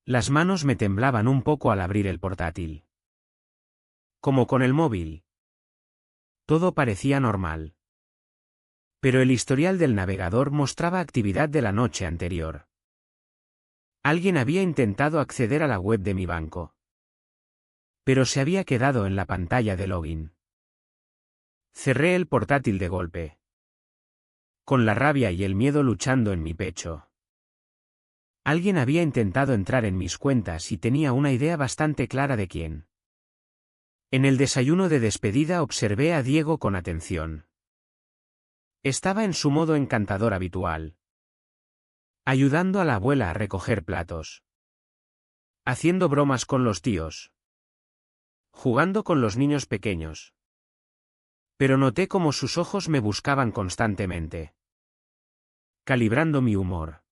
Las manos me temblaban un poco al abrir el portátil. Como con el móvil. Todo parecía normal. Pero el historial del navegador mostraba actividad de la noche anterior. Alguien había intentado acceder a la web de mi banco. Pero se había quedado en la pantalla de login. Cerré el portátil de golpe. Con la rabia y el miedo luchando en mi pecho. Alguien había intentado entrar en mis cuentas y tenía una idea bastante clara de quién. En el desayuno de despedida observé a Diego con atención. Estaba en su modo encantador habitual. Ayudando a la abuela a recoger platos. Haciendo bromas con los tíos. Jugando con los niños pequeños. Pero noté cómo sus ojos me buscaban constantemente. Calibrando mi humor.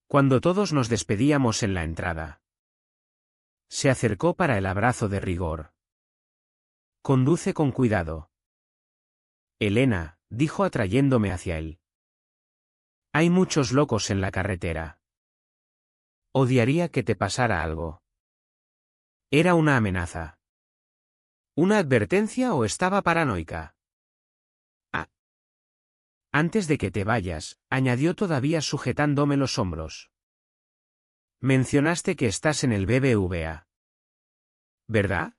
Cuando todos nos despedíamos en la entrada. Se acercó para el abrazo de rigor. Conduce con cuidado. Elena, dijo atrayéndome hacia él. Hay muchos locos en la carretera. Odiaría que te pasara algo. ¿Era una amenaza? ¿Una advertencia o estaba paranoica? Ah. Antes de que te vayas, añadió todavía sujetándome los hombros. Mencionaste que estás en el BBVA. ¿Verdad?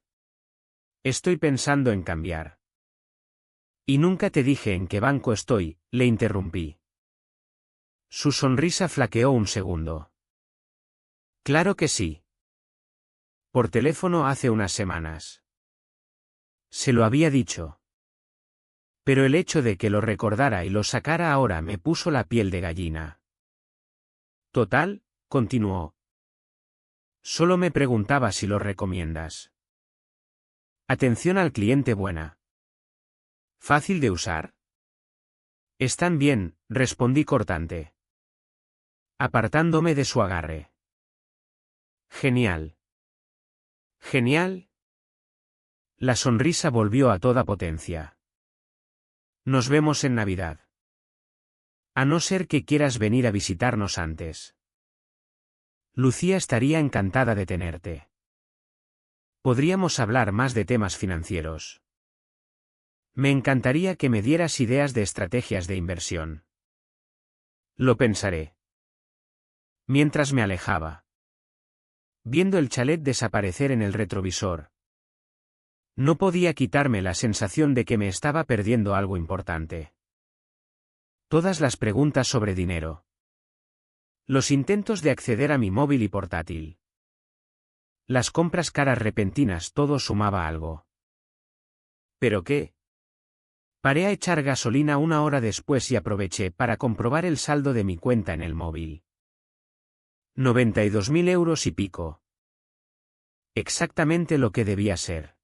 Estoy pensando en cambiar. Y nunca te dije en qué banco estoy, le interrumpí. Su sonrisa flaqueó un segundo. Claro que sí. Por teléfono hace unas semanas. Se lo había dicho. Pero el hecho de que lo recordara y lo sacara ahora me puso la piel de gallina. Total, continuó. Solo me preguntaba si lo recomiendas. Atención al cliente buena. ¿Fácil de usar? Están bien, respondí cortante. Apartándome de su agarre. Genial. Genial. La sonrisa volvió a toda potencia. Nos vemos en Navidad. A no ser que quieras venir a visitarnos antes. Lucía estaría encantada de tenerte. Podríamos hablar más de temas financieros. Me encantaría que me dieras ideas de estrategias de inversión. Lo pensaré. Mientras me alejaba. Viendo el chalet desaparecer en el retrovisor. No podía quitarme la sensación de que me estaba perdiendo algo importante. Todas las preguntas sobre dinero. Los intentos de acceder a mi móvil y portátil. Las compras caras repentinas, todo sumaba algo. ¿Pero qué? Paré a echar gasolina una hora después y aproveché para comprobar el saldo de mi cuenta en el móvil. 92.000 euros y pico. Exactamente lo que debía ser.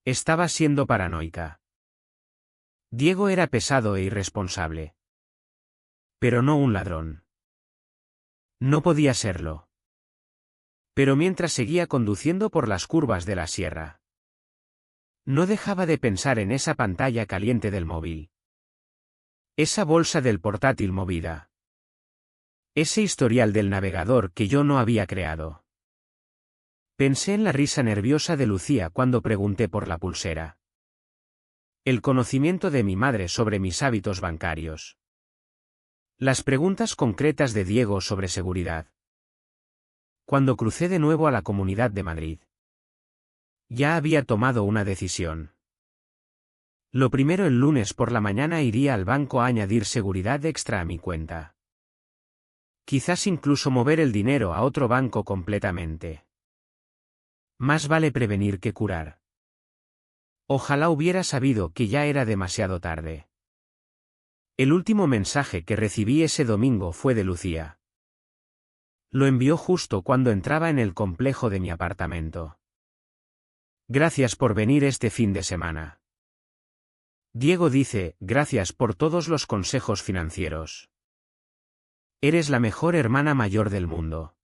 Estaba siendo paranoica. Diego era pesado e irresponsable. Pero no un ladrón. No podía serlo. Pero mientras seguía conduciendo por las curvas de la sierra, no dejaba de pensar en esa pantalla caliente del móvil. Esa bolsa del portátil movida. Ese historial del navegador que yo no había creado. Pensé en la risa nerviosa de Lucía cuando pregunté por la pulsera. El conocimiento de mi madre sobre mis hábitos bancarios. Las preguntas concretas de Diego sobre seguridad. Cuando crucé de nuevo a la Comunidad de Madrid. Ya había tomado una decisión. Lo primero, el lunes por la mañana iría al banco a añadir seguridad extra a mi cuenta. Quizás incluso mover el dinero a otro banco completamente. Más vale prevenir que curar. Ojalá hubiera sabido que ya era demasiado tarde. El último mensaje que recibí ese domingo fue de Lucía. Lo envió justo cuando entraba en el complejo de mi apartamento. Gracias por venir este fin de semana. Diego dice, gracias por todos los consejos financieros. Eres la mejor hermana mayor del mundo.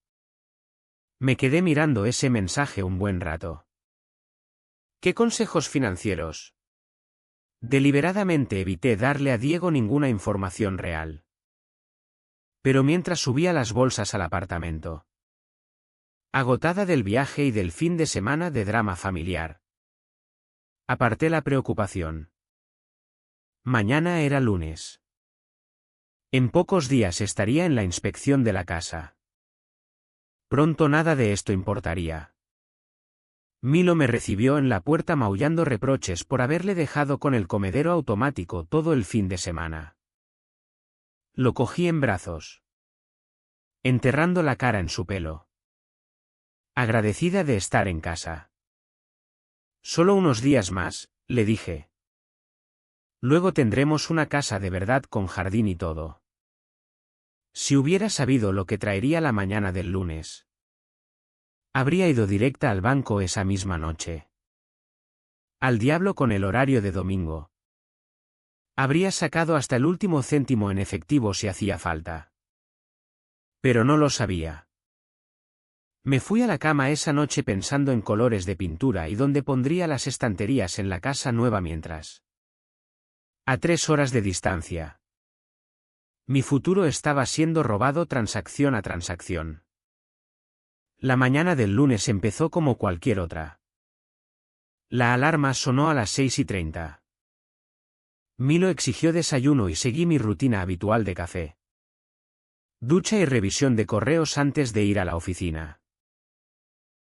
Me quedé mirando ese mensaje un buen rato. ¿Qué consejos financieros? Deliberadamente evité darle a Diego ninguna información real. Pero mientras subía las bolsas al apartamento, agotada del viaje y del fin de semana de drama familiar, aparté la preocupación. Mañana era lunes. En pocos días estaría en la inspección de la casa. Pronto nada de esto importaría. Milo me recibió en la puerta maullando reproches por haberle dejado con el comedero automático todo el fin de semana. Lo cogí en brazos, enterrando la cara en su pelo. Agradecida de estar en casa. Solo unos días más, le dije. Luego tendremos una casa de verdad con jardín y todo. Si hubiera sabido lo que traería la mañana del lunes, habría ido directa al banco esa misma noche. Al diablo con el horario de domingo. Habría sacado hasta el último céntimo en efectivo si hacía falta. Pero no lo sabía. Me fui a la cama esa noche pensando en colores de pintura y dónde pondría las estanterías en la casa nueva mientras. A 3 horas de distancia. Mi futuro estaba siendo robado transacción a transacción. La mañana del lunes empezó como cualquier otra. La alarma sonó a las 6:30. Milo exigió desayuno y seguí mi rutina habitual de café. Ducha y revisión de correos antes de ir a la oficina.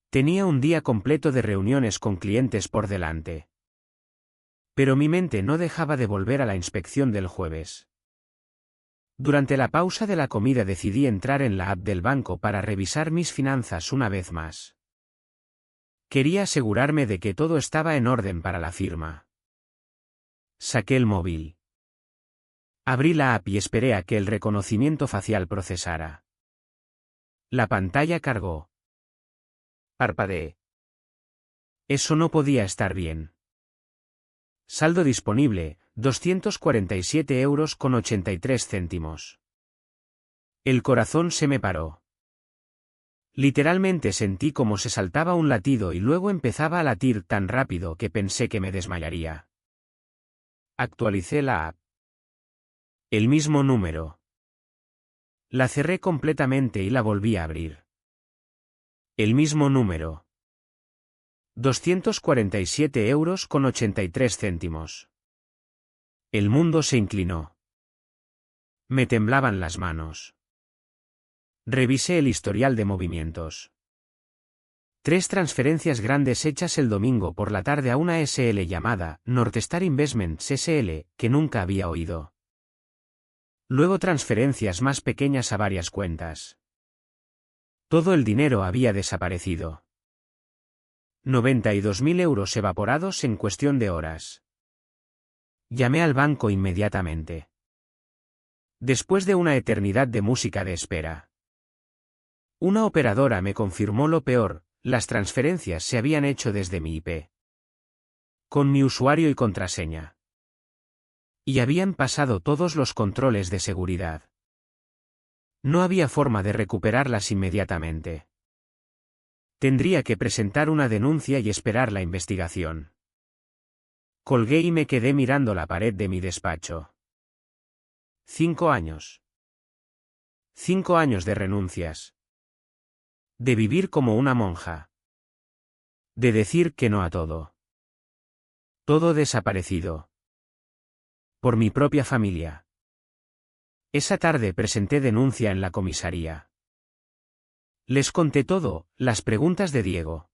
Tenía un día completo de reuniones con clientes por delante. Pero mi mente no dejaba de volver a la inspección del jueves. Durante la pausa de la comida decidí entrar en la app del banco para revisar mis finanzas una vez más. Quería asegurarme de que todo estaba en orden para la firma. Saqué el móvil. Abrí la app y esperé a que el reconocimiento facial procesara. La pantalla cargó. Parpadeé. Eso no podía estar bien. Saldo disponible, 247 euros con 83 céntimos. El corazón se me paró. Literalmente sentí como se saltaba un latido y luego empezaba a latir tan rápido que pensé que me desmayaría. Actualicé la app. El mismo número. La cerré completamente y la volví a abrir. El mismo número. 247 euros con 83 céntimos. El mundo se inclinó. Me temblaban las manos. Revisé el historial de movimientos. 3 transferencias grandes hechas el domingo por la tarde a una SL llamada Northstar Investments SL, que nunca había oído. Luego transferencias más pequeñas a varias cuentas. Todo el dinero había desaparecido. 92.000 euros evaporados en cuestión de horas. Llamé al banco inmediatamente. Después de una eternidad de música de espera. Una operadora me confirmó lo peor: las transferencias se habían hecho desde mi IP. Con mi usuario y contraseña. Y habían pasado todos los controles de seguridad. No había forma de recuperarlas inmediatamente. Tendría que presentar una denuncia y esperar la investigación. Colgué y me quedé mirando la pared de mi despacho. 5 años. 5 años de renuncias. De vivir como una monja. De decir que no a todo. Todo desaparecido. Por mi propia familia. Esa tarde presenté denuncia en la comisaría. Les conté todo: las preguntas de Diego.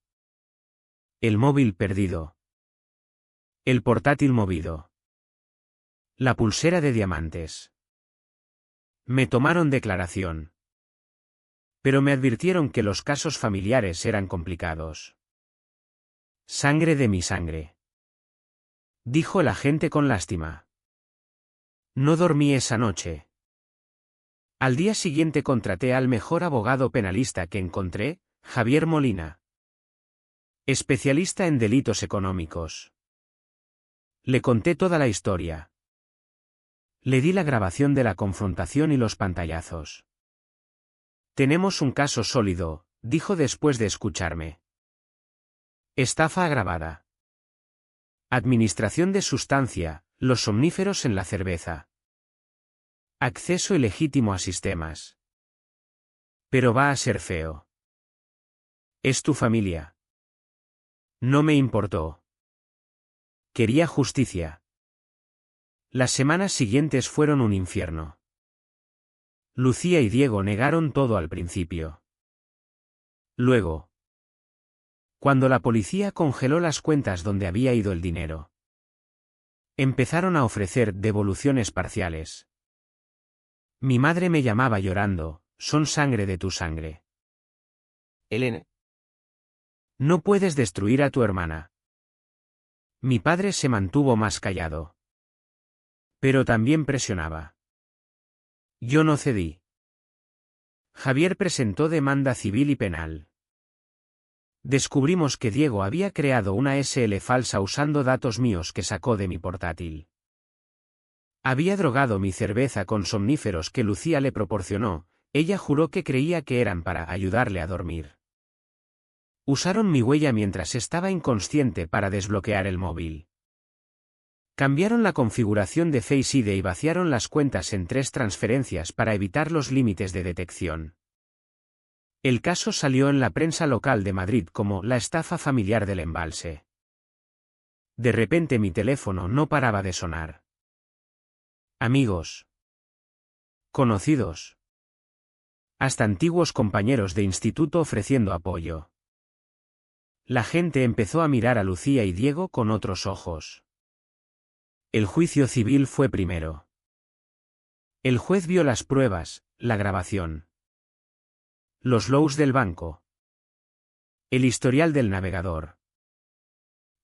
El móvil perdido. El portátil movido. La pulsera de diamantes. Me tomaron declaración. Pero me advirtieron que los casos familiares eran complicados. Sangre de mi sangre. Dijo el agente con lástima. No dormí esa noche. Al día siguiente contraté al mejor abogado penalista que encontré, Javier Molina. Especialista en delitos económicos. Le conté toda la historia. Le di la grabación de la confrontación y los pantallazos. Tenemos un caso sólido, dijo después de escucharme. Estafa agravada. Administración de sustancia: los somníferos en la cerveza. Acceso ilegítimo a sistemas. Pero va a ser feo. Es tu familia. No me importó. Quería justicia. Las semanas siguientes fueron un infierno. Lucía y Diego negaron todo al principio. Luego, cuando la policía congeló las cuentas donde había ido el dinero, empezaron a ofrecer devoluciones parciales. Mi madre me llamaba llorando: son sangre de tu sangre. Elena. No puedes destruir a tu hermana. Mi padre se mantuvo más callado. Pero también presionaba. Yo no cedí. Javier presentó demanda civil y penal. Descubrimos que Diego había creado una SL falsa usando datos míos que sacó de mi portátil. Había drogado mi cerveza con somníferos que Lucía le proporcionó. Ella juró que creía que eran para ayudarle a dormir. Usaron mi huella mientras estaba inconsciente para desbloquear el móvil. Cambiaron la configuración de Face ID y vaciaron las cuentas en 3 transferencias para evitar los límites de detección. El caso salió en la prensa local de Madrid como la estafa familiar del embalse. De repente mi teléfono no paraba de sonar. Amigos. Conocidos. Hasta antiguos compañeros de instituto ofreciendo apoyo. La gente empezó a mirar a Lucía y Diego con otros ojos. El juicio civil fue primero. El juez vio las pruebas, la grabación. Los logs del banco. El historial del navegador.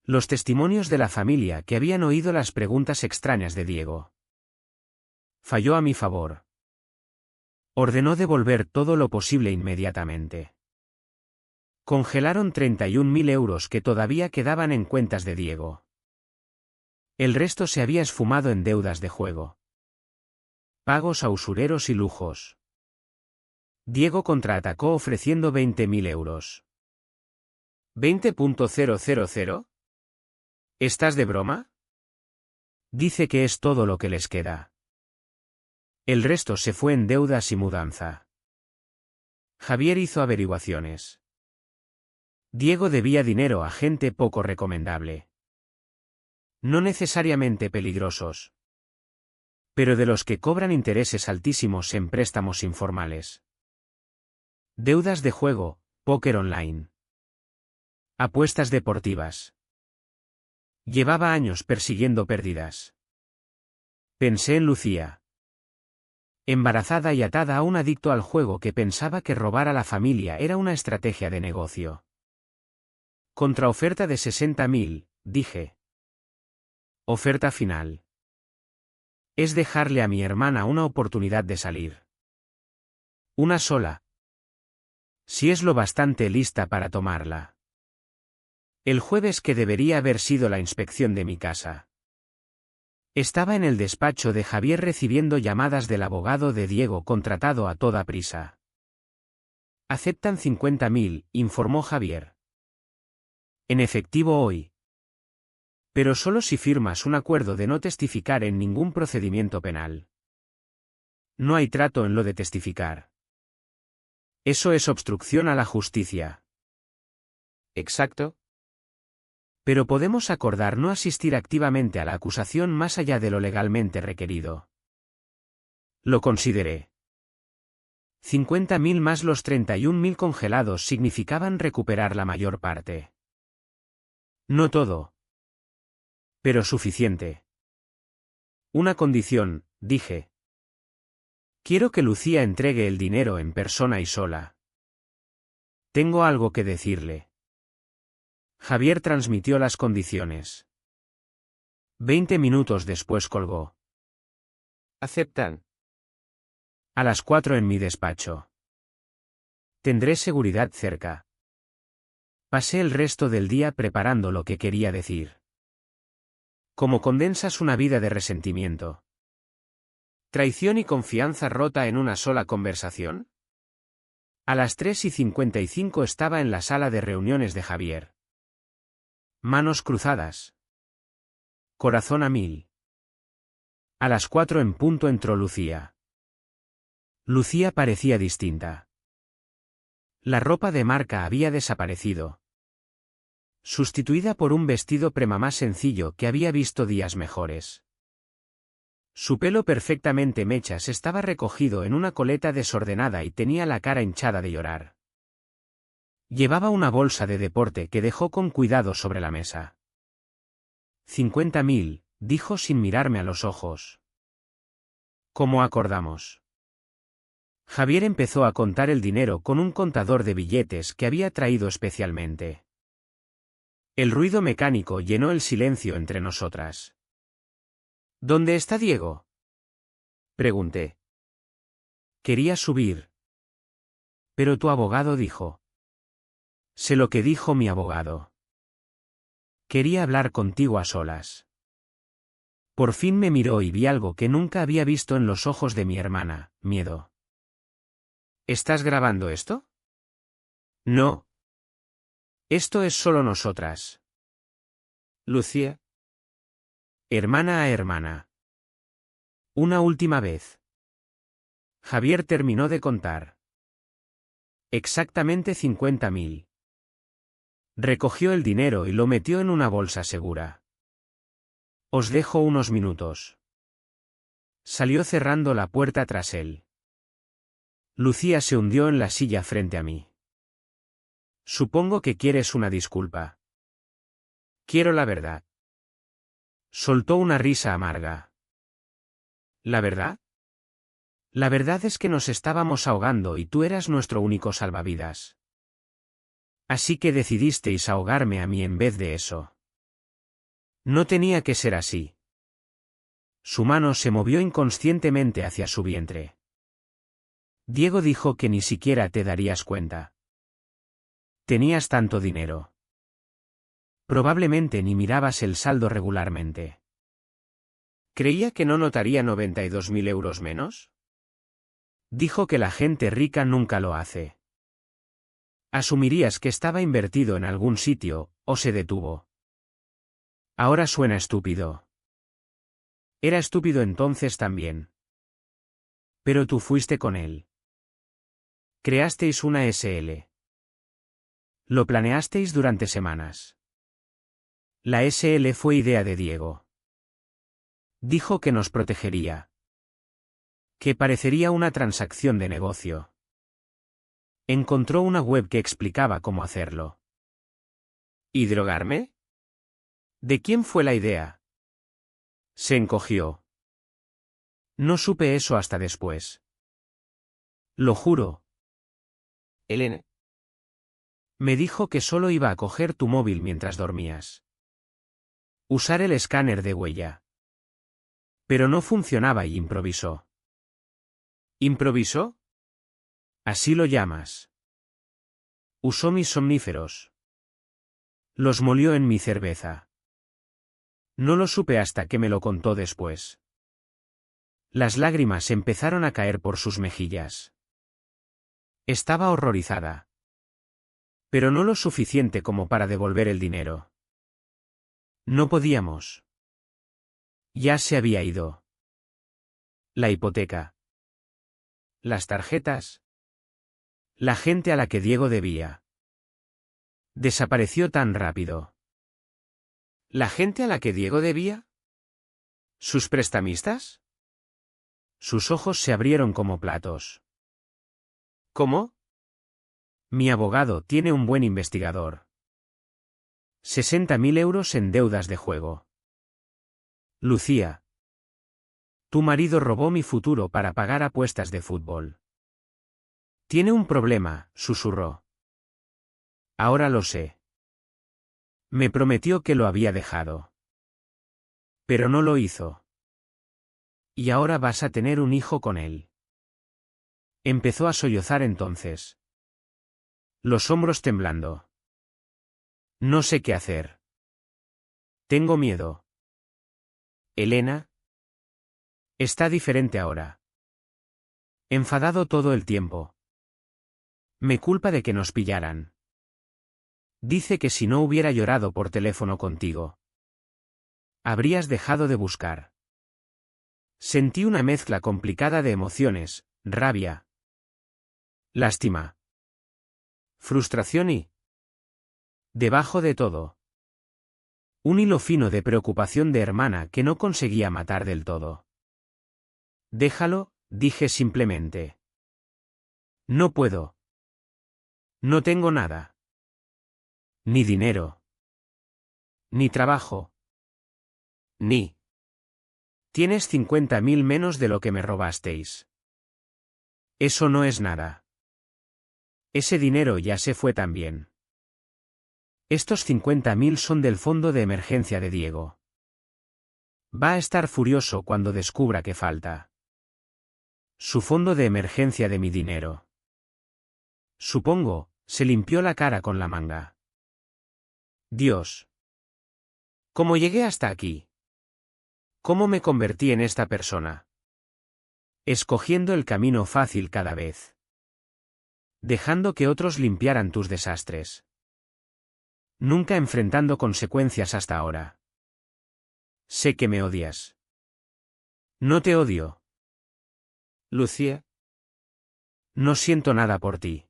Los testimonios de la familia que habían oído las preguntas extrañas de Diego. Falló a mi favor. Ordenó devolver todo lo posible inmediatamente. Congelaron 31.000 euros que todavía quedaban en cuentas de Diego. El resto se había esfumado en deudas de juego. Pagos a usureros y lujos. Diego contraatacó ofreciendo 20.000 euros. ¿20.000? ¿Estás de broma? Dice que es todo lo que les queda. El resto se fue en deudas y mudanza. Javier hizo averiguaciones. Diego debía dinero a gente poco recomendable. No necesariamente peligrosos. Pero de los que cobran intereses altísimos en préstamos informales. Deudas de juego, póker online. Apuestas deportivas. Llevaba años persiguiendo pérdidas. Pensé en Lucía. Embarazada y atada a un adicto al juego que pensaba que robar a la familia era una estrategia de negocio. Contraoferta de 60.000, dije. Oferta final. Es dejarle a mi hermana una oportunidad de salir. Una sola. Si es lo bastante lista para tomarla. El jueves que debería haber sido la inspección de mi casa. Estaba en el despacho de Javier recibiendo llamadas del abogado de Diego contratado a toda prisa. Aceptan 50.000, informó Javier. En efectivo hoy. Pero solo si firmas un acuerdo de no testificar en ningún procedimiento penal. No hay trato en lo de testificar. Eso es obstrucción a la justicia. Exacto. Pero podemos acordar no asistir activamente a la acusación más allá de lo legalmente requerido. Lo consideré. 50.000 más los 31.000 congelados significaban recuperar la mayor parte. No todo. Pero suficiente. Una condición, dije. Quiero que Lucía entregue el dinero en persona y sola. Tengo algo que decirle. Javier transmitió las condiciones. 20 minutos después colgó. Aceptan. A las 4 en mi despacho. Tendré seguridad cerca. Pasé el resto del día preparando lo que quería decir. ¿Cómo condensas una vida de resentimiento? ¿Traición y confianza rota en una sola conversación? A las 3:55 estaba en la sala de reuniones de Javier. Manos cruzadas. Corazón a 1000. A las 4 en punto entró Lucía. Lucía parecía distinta. La ropa de marca había desaparecido. Sustituida por un vestido premamá sencillo que había visto días mejores. Su pelo perfectamente mechas estaba recogido en una coleta desordenada y tenía la cara hinchada de llorar. Llevaba una bolsa de deporte que dejó con cuidado sobre la mesa. 50.000, dijo sin mirarme a los ojos. ¿Cómo acordamos? Javier empezó a contar el dinero con un contador de billetes que había traído especialmente. El ruido mecánico llenó el silencio entre nosotras. ¿Dónde está Diego? Pregunté. Quería subir. Pero tu abogado dijo. Sé lo que dijo mi abogado. Quería hablar contigo a solas. Por fin me miró y vi algo que nunca había visto en los ojos de mi hermana, miedo. ¿Estás grabando esto? No. Esto es solo nosotras. Lucía. Hermana a hermana. Una última vez. Javier terminó de contar. Exactamente 50.000. Recogió el dinero y lo metió en una bolsa segura. Os dejo unos minutos. Salió cerrando la puerta tras él. Lucía se hundió en la silla frente a mí. Supongo que quieres una disculpa. Quiero la verdad. Soltó una risa amarga. ¿La verdad? La verdad es que nos estábamos ahogando y tú eras nuestro único salvavidas. Así que decidisteis ahogarme a mí en vez de eso. No tenía que ser así. Su mano se movió inconscientemente hacia su vientre. Diego dijo que ni siquiera te darías cuenta. Tenías tanto dinero. Probablemente ni mirabas el saldo regularmente. ¿Creía que no notaría 92.000 euros menos? Dijo que la gente rica nunca lo hace. Asumirías que estaba invertido en algún sitio, o se detuvo. Ahora suena estúpido. Era estúpido entonces también. Pero tú fuiste con él. Creasteis una SL. Lo planeasteis durante semanas. La SL fue idea de Diego. Dijo que nos protegería. Que parecería una transacción de negocio. Encontró una web que explicaba cómo hacerlo. ¿Y drogarme? ¿De quién fue la idea? Se encogió. No supe eso hasta después. Lo juro. Elena. Me dijo que solo iba a coger tu móvil mientras dormías. Usar el escáner de huella. Pero no funcionaba y improvisó. ¿Improvisó? Así lo llamas. Usó mis somníferos. Los molió en mi cerveza. No lo supe hasta que me lo contó después. Las lágrimas empezaron a caer por sus mejillas. Estaba horrorizada. Pero no lo suficiente como para devolver el dinero. No podíamos. Ya se había ido. La hipoteca. Las tarjetas. La gente a la que Diego debía. Desapareció tan rápido. ¿La gente a la que Diego debía? ¿Sus prestamistas? Sus ojos se abrieron como platos. ¿Cómo? Mi abogado tiene un buen investigador. 60.000 euros en deudas de juego. Lucía. Tu marido robó mi futuro para pagar apuestas de fútbol. Tiene un problema, susurró. Ahora lo sé. Me prometió que lo había dejado. Pero no lo hizo. Y ahora vas a tener un hijo con él. Empezó a sollozar entonces. Los hombros temblando. No sé qué hacer. Tengo miedo. Elena. Está diferente ahora. Enfadado todo el tiempo. Me culpa de que nos pillaran. Dice que si no hubiera llorado por teléfono contigo, habrías dejado de buscar. Sentí una mezcla complicada de emociones, rabia, lástima, frustración y, debajo de todo, un hilo fino de preocupación de hermana que no conseguía matar del todo. Déjalo, dije simplemente. No puedo. No tengo nada. Ni dinero. Ni trabajo. Ni. Tienes 50.000 menos de lo que me robasteis. Eso no es nada. Ese dinero ya se fue también. Estos 50.000 son del fondo de emergencia de Diego. Va a estar furioso cuando descubra que falta. Su fondo de emergencia de mi dinero. Supongo, se limpió la cara con la manga. Dios. ¿Cómo llegué hasta aquí? ¿Cómo me convertí en esta persona? Escogiendo el camino fácil cada vez. Dejando que otros limpiaran tus desastres. Nunca enfrentando consecuencias hasta ahora. Sé que me odias. No te odio. Lucía. No siento nada por ti.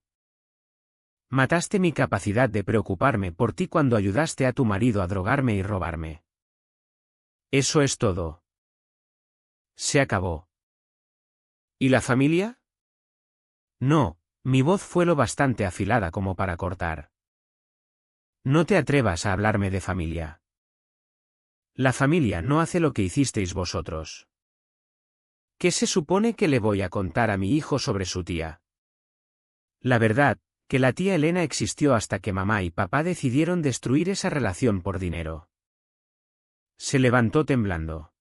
Mataste mi capacidad de preocuparme por ti cuando ayudaste a tu marido a drogarme y robarme. Eso es todo. Se acabó. ¿Y la familia? No, mi voz fue lo bastante afilada como para cortar. No te atrevas a hablarme de familia. La familia no hace lo que hicisteis vosotros. ¿Qué se supone que le voy a contar a mi hijo sobre su tía? La verdad, que la tía Elena existió hasta que mamá y papá decidieron destruir esa relación por dinero. Se levantó temblando.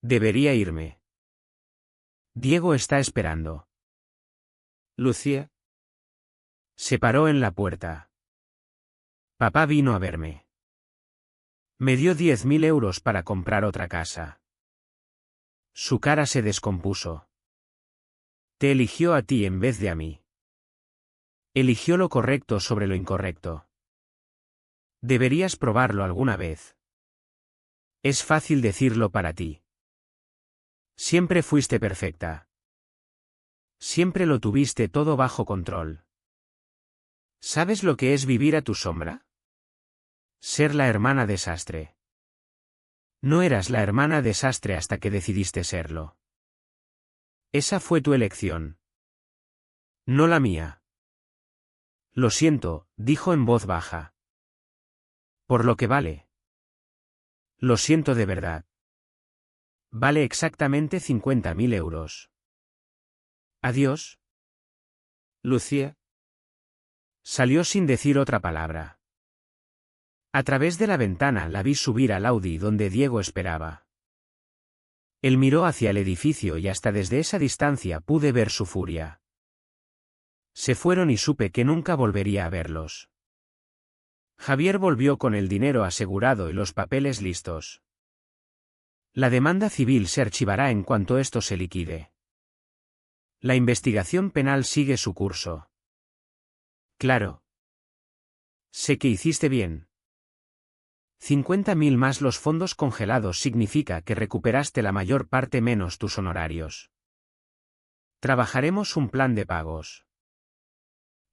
Debería irme. Diego está esperando. Lucía. Se paró en la puerta. Papá vino a verme. Me dio 10.000 euros para comprar otra casa. Su cara se descompuso. Te eligió a ti en vez de a mí. Eligió lo correcto sobre lo incorrecto. Deberías probarlo alguna vez. Es fácil decirlo para ti. Siempre fuiste perfecta. Siempre lo tuviste todo bajo control. ¿Sabes lo que es vivir a tu sombra? Ser la hermana desastre. No eras la hermana desastre hasta que decidiste serlo. Esa fue tu elección. No la mía. Lo siento, dijo en voz baja. Por lo que vale. Lo siento de verdad. Vale exactamente 50.000 euros. Adiós. Lucía. Salió sin decir otra palabra. A través de la ventana la vi subir al Audi donde Diego esperaba. Él miró hacia el edificio y hasta desde esa distancia pude ver su furia. Se fueron y supe que nunca volvería a verlos. Javier volvió con el dinero asegurado y los papeles listos. La demanda civil se archivará en cuanto esto se liquide. La investigación penal sigue su curso. Claro. Sé que hiciste bien. 50.000 más los fondos congelados significa que recuperaste la mayor parte menos tus honorarios. Trabajaremos un plan de pagos.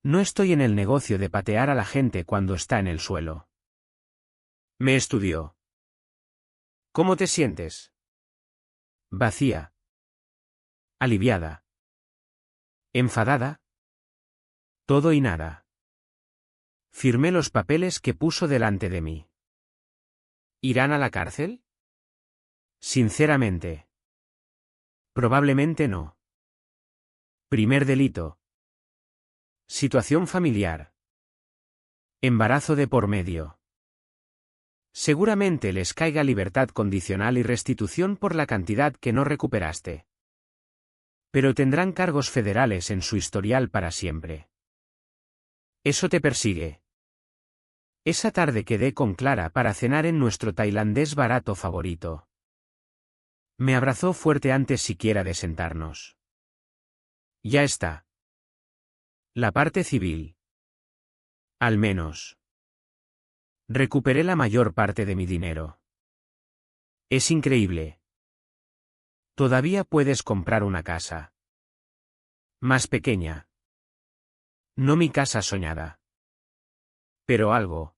No estoy en el negocio de patear a la gente cuando está en el suelo. Me estudió. ¿Cómo te sientes? Vacía. Aliviada. Enfadada. Todo y nada. Firmé los papeles que puso delante de mí. ¿Irán a la cárcel? Sinceramente. Probablemente no. Primer delito. Situación familiar. Embarazo de por medio. Seguramente les caiga libertad condicional y restitución por la cantidad que no recuperaste. Pero tendrán cargos federales en su historial para siempre. Eso te persigue. Esa tarde quedé con Clara para cenar en nuestro tailandés barato favorito. Me abrazó fuerte antes siquiera de sentarnos. Ya está. La parte civil. Al menos. Recuperé la mayor parte de mi dinero. Es increíble. Todavía puedes comprar una casa. Más pequeña. No mi casa soñada. Pero algo.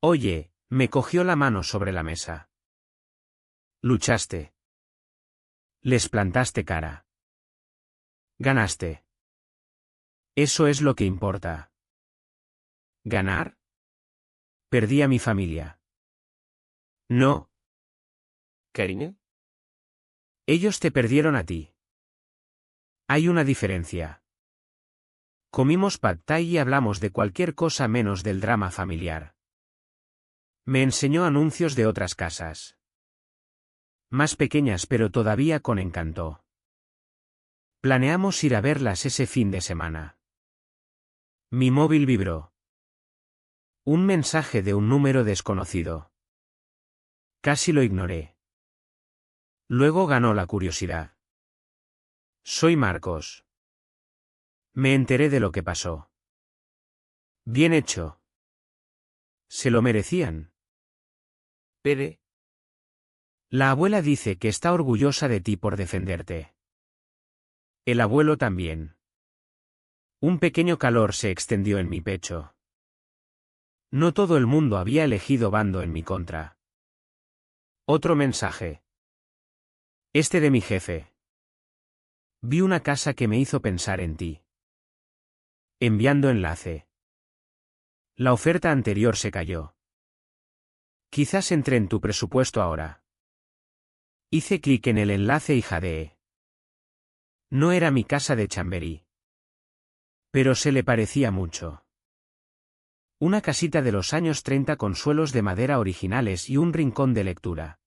Oye, me cogió la mano sobre la mesa. Luchaste. Les plantaste cara. Ganaste. Eso es lo que importa. ¿Ganar? Perdí a mi familia. No. ¿Karine? Ellos te perdieron a ti. Hay una diferencia. Comimos pad thai y hablamos de cualquier cosa menos del drama familiar. Me enseñó anuncios de otras casas. Más pequeñas pero todavía con encanto. Planeamos ir a verlas ese fin de semana. Mi móvil vibró. Un mensaje de un número desconocido. Casi lo ignoré. Luego ganó la curiosidad. Soy Marcos. Me enteré de lo que pasó. Bien hecho. Se lo merecían. Pere. La abuela dice que está orgullosa de ti por defenderte. El abuelo también. Un pequeño calor se extendió en mi pecho. No todo el mundo había elegido bando en mi contra. Otro mensaje. Este de mi jefe. Vi una casa que me hizo pensar en ti. Enviando enlace. La oferta anterior se cayó. Quizás entre en tu presupuesto ahora. Hice clic en el enlace y jadeé. No era mi casa de Chamberí. Pero se le parecía mucho. Una casita de los años 30 con suelos de madera originales y un rincón de lectura.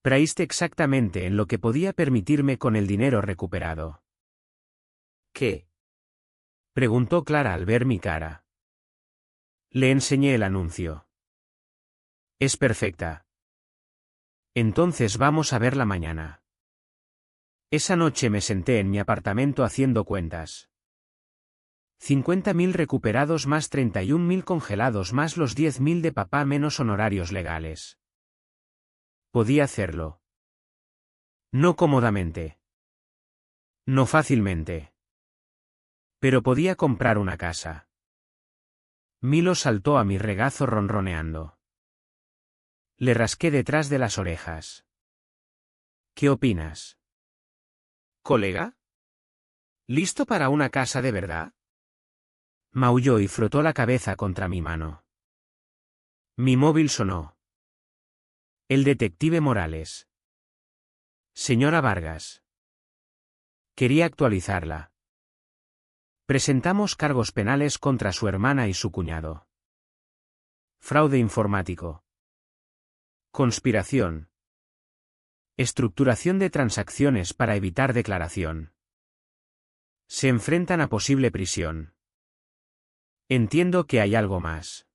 Praíste exactamente en lo que podía permitirme con el dinero recuperado. ¿Qué? Preguntó Clara al ver mi cara. Le enseñé el anuncio. Es perfecta. Entonces vamos a verla mañana. Esa noche me senté en mi apartamento haciendo cuentas. 50.000 recuperados más 31.000 congelados más los 10.000 de papá menos honorarios legales. Podía hacerlo. No cómodamente. No fácilmente. Pero podía comprar una casa. Milo saltó a mi regazo ronroneando. Le rasqué detrás de las orejas. ¿Qué opinas? ¿Colega? ¿Listo para una casa de verdad? Maulló y frotó la cabeza contra mi mano. Mi móvil sonó. El detective Morales. Señora Vargas. Quería actualizarla. Presentamos cargos penales contra su hermana y su cuñado. Fraude informático. Conspiración. Estructuración de transacciones para evitar declaración. Se enfrentan a posible prisión. Entiendo que hay algo más.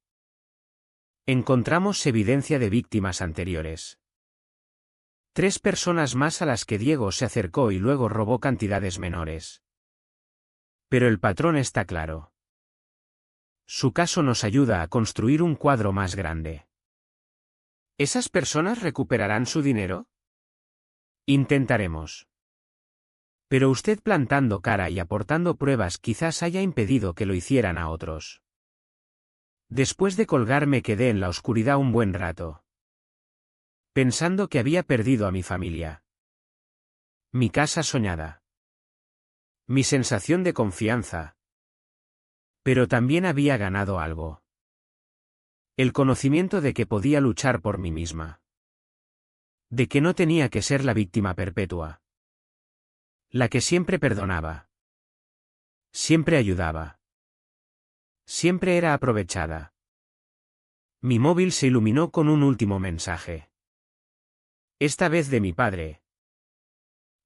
Encontramos evidencia de víctimas anteriores. 3 personas más a las que Diego se acercó y luego robó cantidades menores. Pero el patrón está claro. Su caso nos ayuda a construir un cuadro más grande. ¿Esas personas recuperarán su dinero? Intentaremos. Pero usted plantando cara y aportando pruebas quizás haya impedido que lo hicieran a otros. Después de colgar me quedé en la oscuridad un buen rato, pensando que había perdido a mi familia. Mi casa soñada. Mi sensación de confianza. Pero también había ganado algo. El conocimiento de que podía luchar por mí misma. De que no tenía que ser la víctima perpetua. La que siempre perdonaba. Siempre ayudaba. Siempre era aprovechada. Mi móvil se iluminó con un último mensaje. Esta vez de mi padre.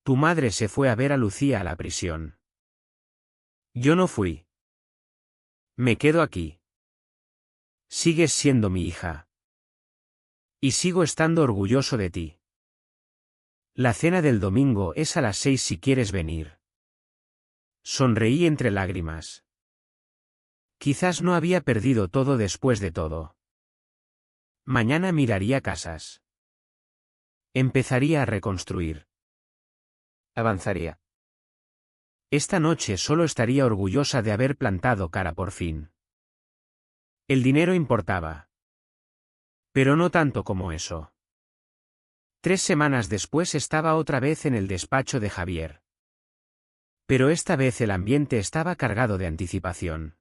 Tu madre se fue a ver a Lucía a la prisión. Yo no fui. Me quedo aquí. Sigues siendo mi hija. Y sigo estando orgulloso de ti. La cena del domingo es a las 6 si quieres venir. Sonreí entre lágrimas. Quizás no había perdido todo después de todo. Mañana miraría casas. Empezaría a reconstruir. Avanzaría. Esta noche solo estaría orgullosa de haber plantado cara por fin. El dinero importaba. Pero no tanto como eso. 3 semanas después estaba otra vez en el despacho de Javier. Pero esta vez el ambiente estaba cargado de anticipación.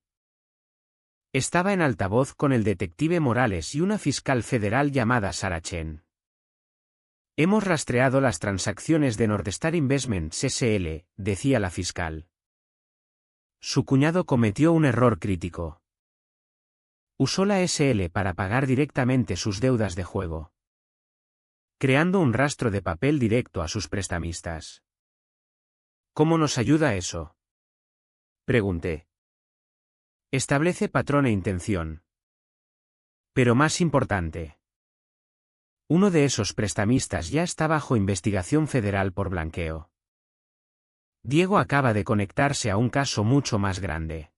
Estaba en altavoz con el detective Morales y una fiscal federal llamada Sarah Chen. Hemos rastreado las transacciones de Northstar Investments SL, decía la fiscal. Su cuñado cometió un error crítico. Usó la SL para pagar directamente sus deudas de juego, creando un rastro de papel directo a sus prestamistas. ¿Cómo nos ayuda eso?, pregunté. Establece patrón e intención. Pero más importante, uno de esos prestamistas ya está bajo investigación federal por blanqueo. Diego acaba de conectarse a un caso mucho más grande.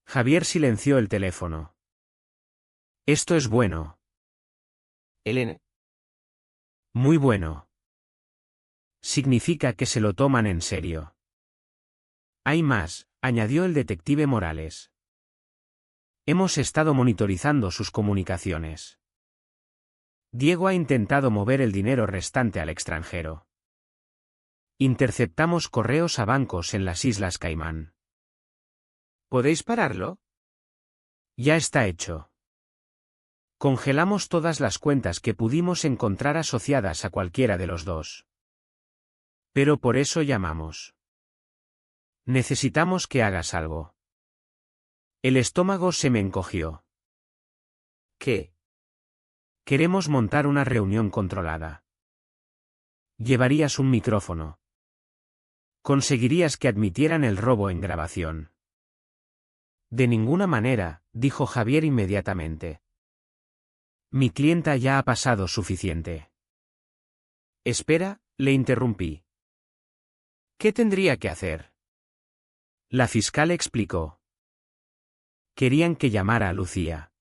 Javier silenció el teléfono. Esto es bueno. Elena. Muy bueno. Significa que se lo toman en serio. Hay más, añadió el detective Morales. Hemos estado monitorizando sus comunicaciones. Diego ha intentado mover el dinero restante al extranjero. Interceptamos correos a bancos en las Islas Caimán. ¿Podéis pararlo? Ya está hecho. Congelamos todas las cuentas que pudimos encontrar asociadas a cualquiera de los dos. Pero por eso llamamos. Necesitamos que hagas algo. El estómago se me encogió. ¿Qué? Queremos montar una reunión controlada. Llevarías un micrófono. Conseguirías que admitieran el robo en grabación. De ninguna manera, dijo Javier inmediatamente. Mi clienta ya ha pasado suficiente. Espera, le interrumpí. ¿Qué tendría que hacer? La fiscal explicó. Querían que llamara a Lucía.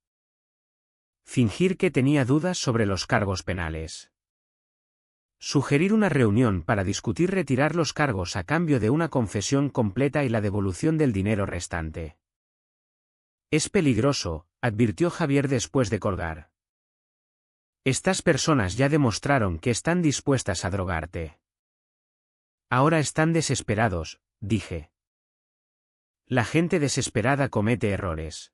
Fingir que tenía dudas sobre los cargos penales. Sugerir una reunión para discutir retirar los cargos a cambio de una confesión completa y la devolución del dinero restante. Es peligroso, advirtió Javier después de colgar. Estas personas ya demostraron que están dispuestas a drogarte. Ahora están desesperados, dije. La gente desesperada comete errores.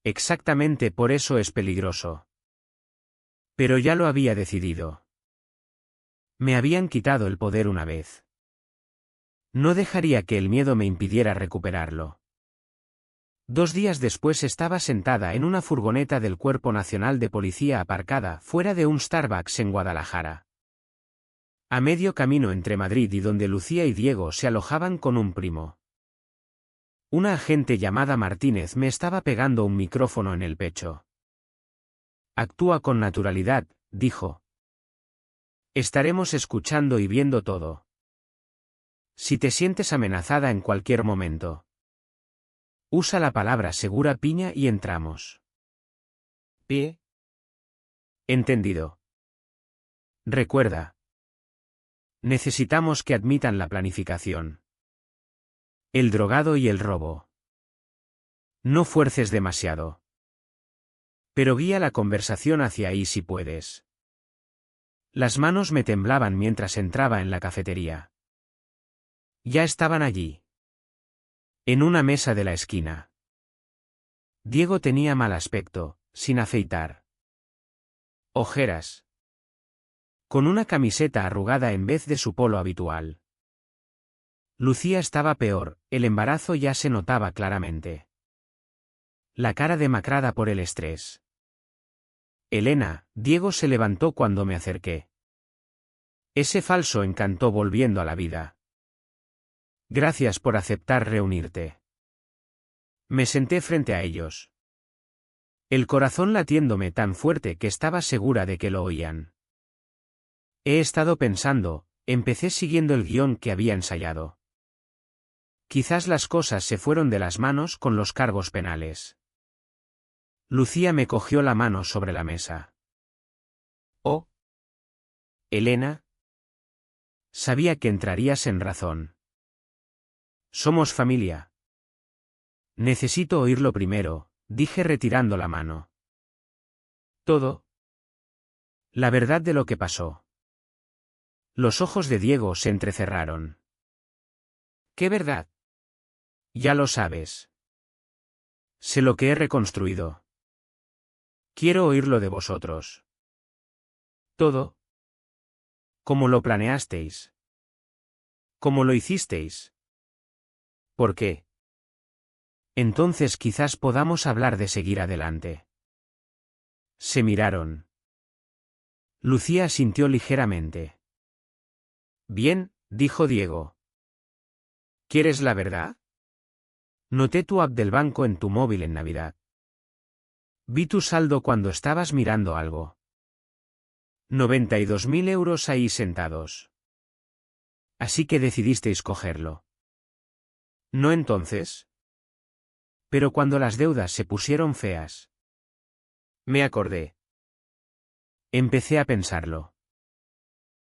Exactamente por eso es peligroso. Pero ya lo había decidido. Me habían quitado el poder una vez. No dejaría que el miedo me impidiera recuperarlo. 2 días después estaba sentada en una furgoneta del Cuerpo Nacional de Policía aparcada fuera de un Starbucks en Guadalajara. A medio camino entre Madrid y donde Lucía y Diego se alojaban con un primo. Una agente llamada Martínez me estaba pegando un micrófono en el pecho. Actúa con naturalidad, dijo. Estaremos escuchando y viendo todo. Si te sientes amenazada en cualquier momento, usa la palabra segura piña y entramos. ¿Pie? Entendido. Recuerda. Necesitamos que admitan la planificación. El drogado y el robo. No fuerces demasiado. Pero guía la conversación hacia ahí si puedes. Las manos me temblaban mientras entraba en la cafetería. Ya estaban allí. En una mesa de la esquina. Diego tenía mal aspecto, sin afeitar. Ojeras. Con una camiseta arrugada en vez de su polo habitual. Lucía estaba peor, el embarazo ya se notaba claramente. La cara demacrada por el estrés. Elena, Diego se levantó cuando me acerqué. Ese falso encantó volviendo a la vida. Gracias por aceptar reunirte. Me senté frente a ellos. El corazón latiéndome tan fuerte que estaba segura de que lo oían. He estado pensando, empecé siguiendo el guión que había ensayado. Quizás las cosas se fueron de las manos con los cargos penales. Lucía me cogió la mano sobre la mesa. Oh. Elena. Sabía que entrarías en razón. Somos familia. Necesito oírlo primero, dije retirando la mano. ¿Todo? La verdad de lo que pasó. Los ojos de Diego se entrecerraron. ¿Qué verdad? Ya lo sabes. Sé lo que he reconstruido. Quiero oírlo de vosotros. ¿Todo? ¿Cómo lo planeasteis? ¿Cómo lo hicisteis? ¿Por qué? Entonces quizás podamos hablar de seguir adelante. Se miraron. Lucía asintió ligeramente. Bien, dijo Diego. ¿Quieres la verdad? Noté tu app del banco en tu móvil en Navidad. Vi tu saldo cuando estabas mirando algo. 92.000 euros ahí sentados. Así que decidisteis cogerlo. ¿No entonces? Pero cuando las deudas se pusieron feas. Me acordé. Empecé a pensarlo.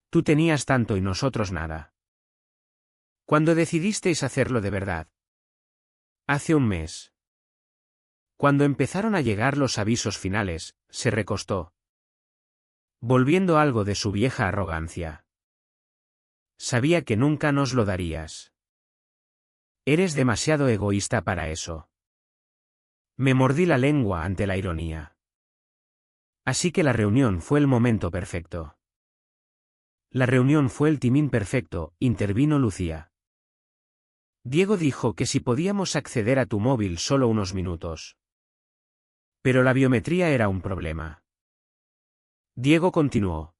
Tú tenías tanto y nosotros nada. ¿Cuándo decidisteis hacerlo de verdad? Hace un mes. Cuando empezaron a llegar los avisos finales, se recostó. Volviendo algo de su vieja arrogancia. Sabía que nunca nos lo darías. Eres demasiado egoísta para eso. Me mordí la lengua ante la ironía. Así que la reunión fue el momento perfecto. La reunión fue el timín perfecto, intervino Lucía. Diego dijo que si podíamos acceder a tu móvil solo unos minutos. Pero la biometría era un problema. Diego continuó.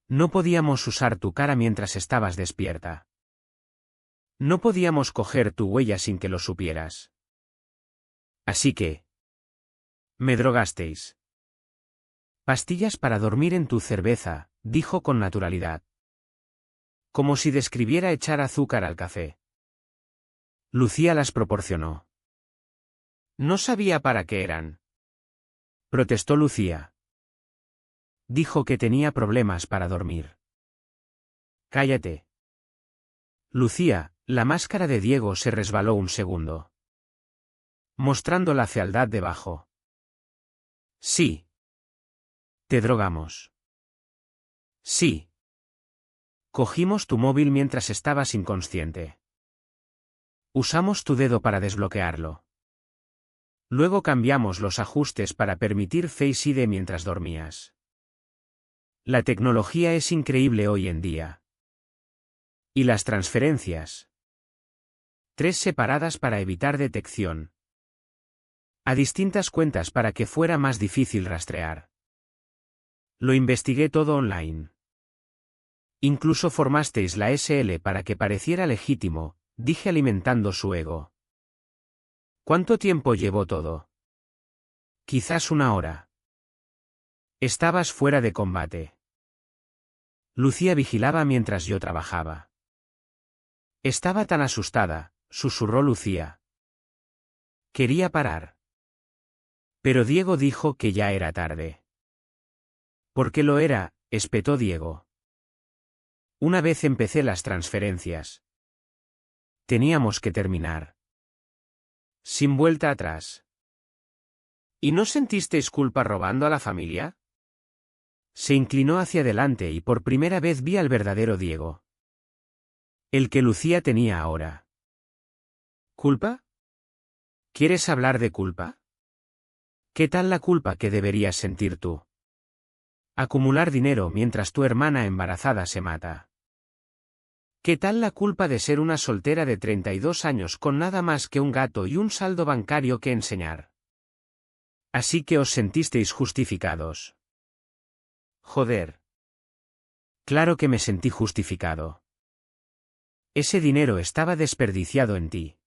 No podíamos usar tu cara mientras estabas despierta. No podíamos coger tu huella sin que lo supieras. Así que... me drogasteis. Pastillas para dormir en tu cerveza, dijo con naturalidad. Como si describiera echar azúcar al café. Lucía las proporcionó. No sabía para qué eran. Protestó Lucía. Dijo que tenía problemas para dormir. Cállate. Lucía, la máscara de Diego se resbaló un segundo. Mostrando la fealdad debajo. Sí. Te drogamos. Sí. Cogimos tu móvil mientras estabas inconsciente. Usamos tu dedo para desbloquearlo. Luego cambiamos los ajustes para permitir Face ID mientras dormías. La tecnología es increíble hoy en día. ¿Y las transferencias? 3 separadas para evitar detección. a distintas cuentas para que fuera más difícil rastrear. Lo investigué todo online. Incluso formasteis la SL para que pareciera legítimo, dije alimentando su ego. ¿Cuánto tiempo llevó todo? Quizás 1 hora. Estabas fuera de combate. Lucía vigilaba mientras yo trabajaba. Estaba tan asustada, susurró Lucía. Quería parar. Pero Diego dijo que ya era tarde. ¿Por qué lo era?, espetó Diego. Una vez empecé las transferencias. Teníamos que terminar. Sin vuelta atrás. ¿Y no sentisteis culpa robando a la familia? Se inclinó hacia adelante y por primera vez vi al verdadero Diego. El que Lucía tenía ahora. ¿Culpa? ¿Quieres hablar de culpa? ¿Qué tal la culpa que deberías sentir tú? Acumular dinero mientras tu hermana embarazada se mata. ¿Qué tal la culpa de ser una soltera de 32 años con nada más que un gato y un saldo bancario que enseñar? Así que os sentisteis justificados. Joder. Claro que me sentí justificado. Ese dinero estaba desperdiciado en ti.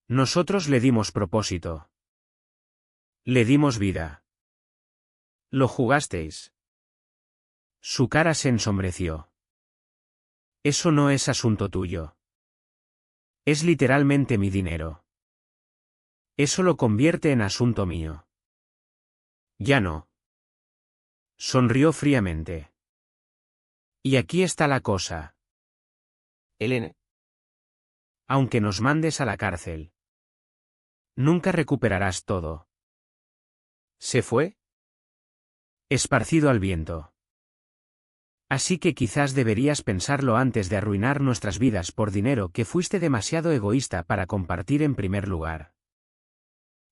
Nosotros le dimos propósito. Le dimos vida. ¿Lo jugasteis? Su cara se ensombreció. Eso no es asunto tuyo. Es literalmente mi dinero. Eso lo convierte en asunto mío. Ya no. Sonrió fríamente. Y aquí está la cosa. Elena. Aunque nos mandes a la cárcel, nunca recuperarás todo. ¿Se fue? Esparcido al viento. Así que quizás deberías pensarlo antes de arruinar nuestras vidas por dinero que fuiste demasiado egoísta para compartir en primer lugar.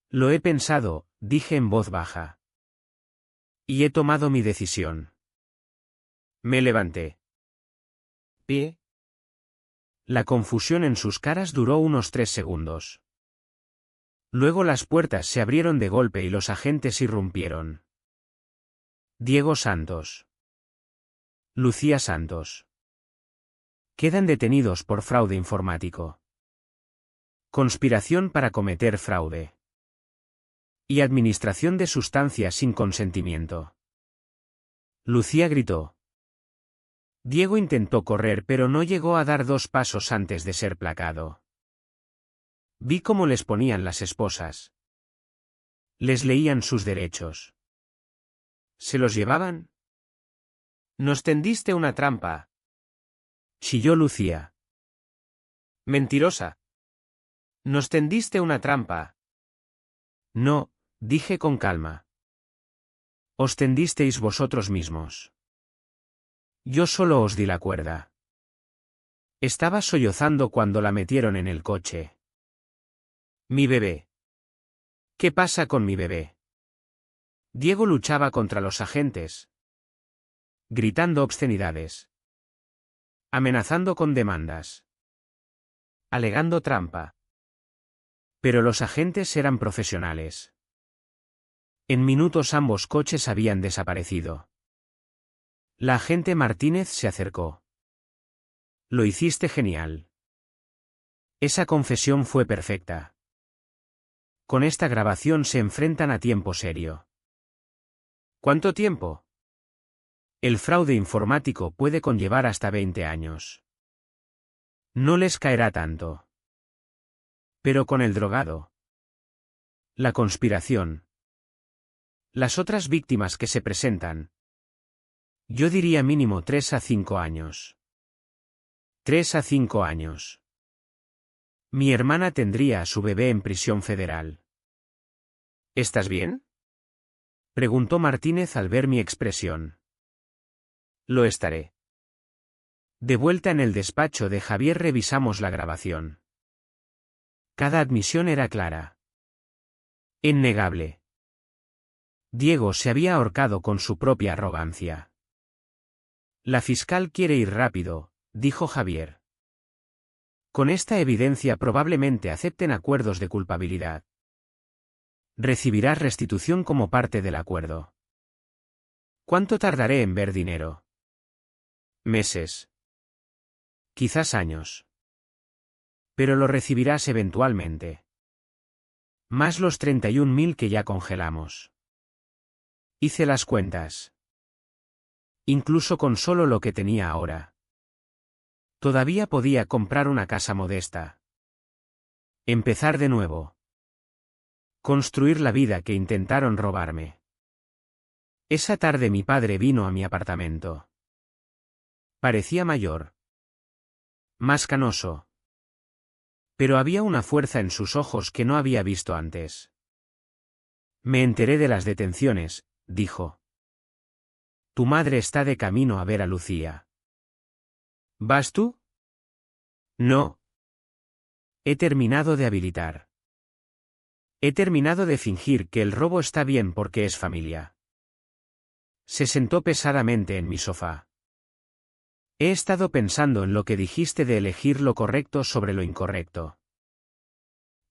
Lo he pensado, dije en voz baja. Y he tomado mi decisión. Me levanté. ¿Pie? La confusión en sus caras duró unos 3 segundos. Luego las puertas se abrieron de golpe y los agentes irrumpieron. Diego Santos. Lucía Santos. Quedan detenidos por fraude informático. Conspiración para cometer fraude. Y administración de sustancias sin consentimiento. Lucía gritó. Diego intentó correr pero no llegó a dar 2 pasos antes de ser placado. Vi cómo les ponían las esposas. Les leían sus derechos. ¿Se los llevaban? Nos tendiste una trampa. Chilló Lucía. Mentirosa. Nos tendiste una trampa. No, dije con calma. Os tendisteis vosotros mismos. Yo solo os di la cuerda. Estaba sollozando cuando la metieron en el coche. Mi bebé. ¿Qué pasa con mi bebé? Diego luchaba contra los agentes, gritando obscenidades, amenazando con demandas, alegando trampa. Pero los agentes eran profesionales. En minutos ambos coches habían desaparecido. La agente Martínez se acercó. Lo hiciste genial. Esa confesión fue perfecta. Con esta grabación se enfrentan a tiempo serio. ¿Cuánto tiempo? El fraude informático puede conllevar hasta 20 años. No les caerá tanto. Pero con el drogado. La conspiración. Las otras víctimas que se presentan. Yo diría mínimo 3 a 5 años. 3 a 5 años. Mi hermana tendría a su bebé en prisión federal. ¿Estás bien? Preguntó Martínez al ver mi expresión. Lo estaré. De vuelta en el despacho de Javier revisamos la grabación. Cada admisión era clara. Innegable. Diego se había ahorcado con su propia arrogancia. La fiscal quiere ir rápido, dijo Javier. Con esta evidencia probablemente acepten acuerdos de culpabilidad. Recibirás restitución como parte del acuerdo. ¿Cuánto tardaré en ver dinero? Meses. Quizás años. Pero lo recibirás eventualmente. Más los 31.000 que ya congelamos. Hice las cuentas. Incluso con solo lo que tenía ahora. Todavía podía comprar una casa modesta. Empezar de nuevo. Construir la vida que intentaron robarme. Esa tarde mi padre vino a mi apartamento. Parecía mayor. Más canoso. Pero había una fuerza en sus ojos que no había visto antes. Me enteré de las detenciones, dijo. Tu madre está de camino a ver a Lucía. ¿Vas tú? No. He terminado de habilitar. He terminado de fingir que el robo está bien porque es familia. Se sentó pesadamente en mi sofá. He estado pensando en lo que dijiste de elegir lo correcto sobre lo incorrecto.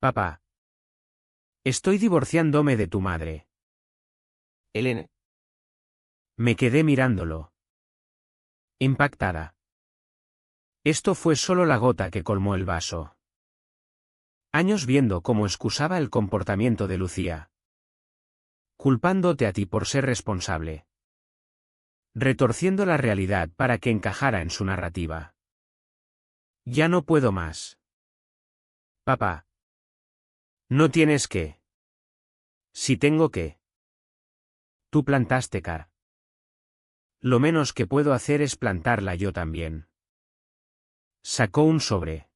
Papá. Estoy divorciándome de tu madre. Ellen. Me quedé mirándolo. Impactada. Esto fue solo la gota que colmó el vaso. Años viendo cómo excusaba el comportamiento de Lucía. Culpándote a ti por ser responsable. Retorciendo la realidad para que encajara en su narrativa. Ya no puedo más. Papá. No tienes que. Si tengo que. Tú plantaste Car. Lo menos que puedo hacer es plantarla yo también. Sacó un sobre.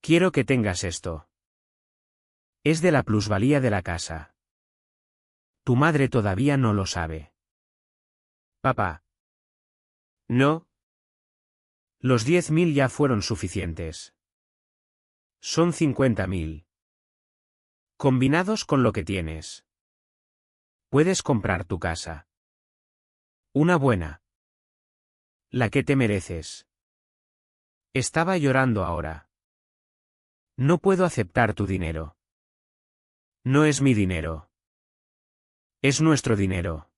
Quiero que tengas esto. Es de la plusvalía de la casa. Tu madre todavía no lo sabe. Papá. No. Los 10.000 ya fueron suficientes. Son 50.000. Combinados con lo que tienes. Puedes comprar tu casa. Una buena. La que te mereces. Estaba llorando ahora. No puedo aceptar tu dinero. No es mi dinero. Es nuestro dinero.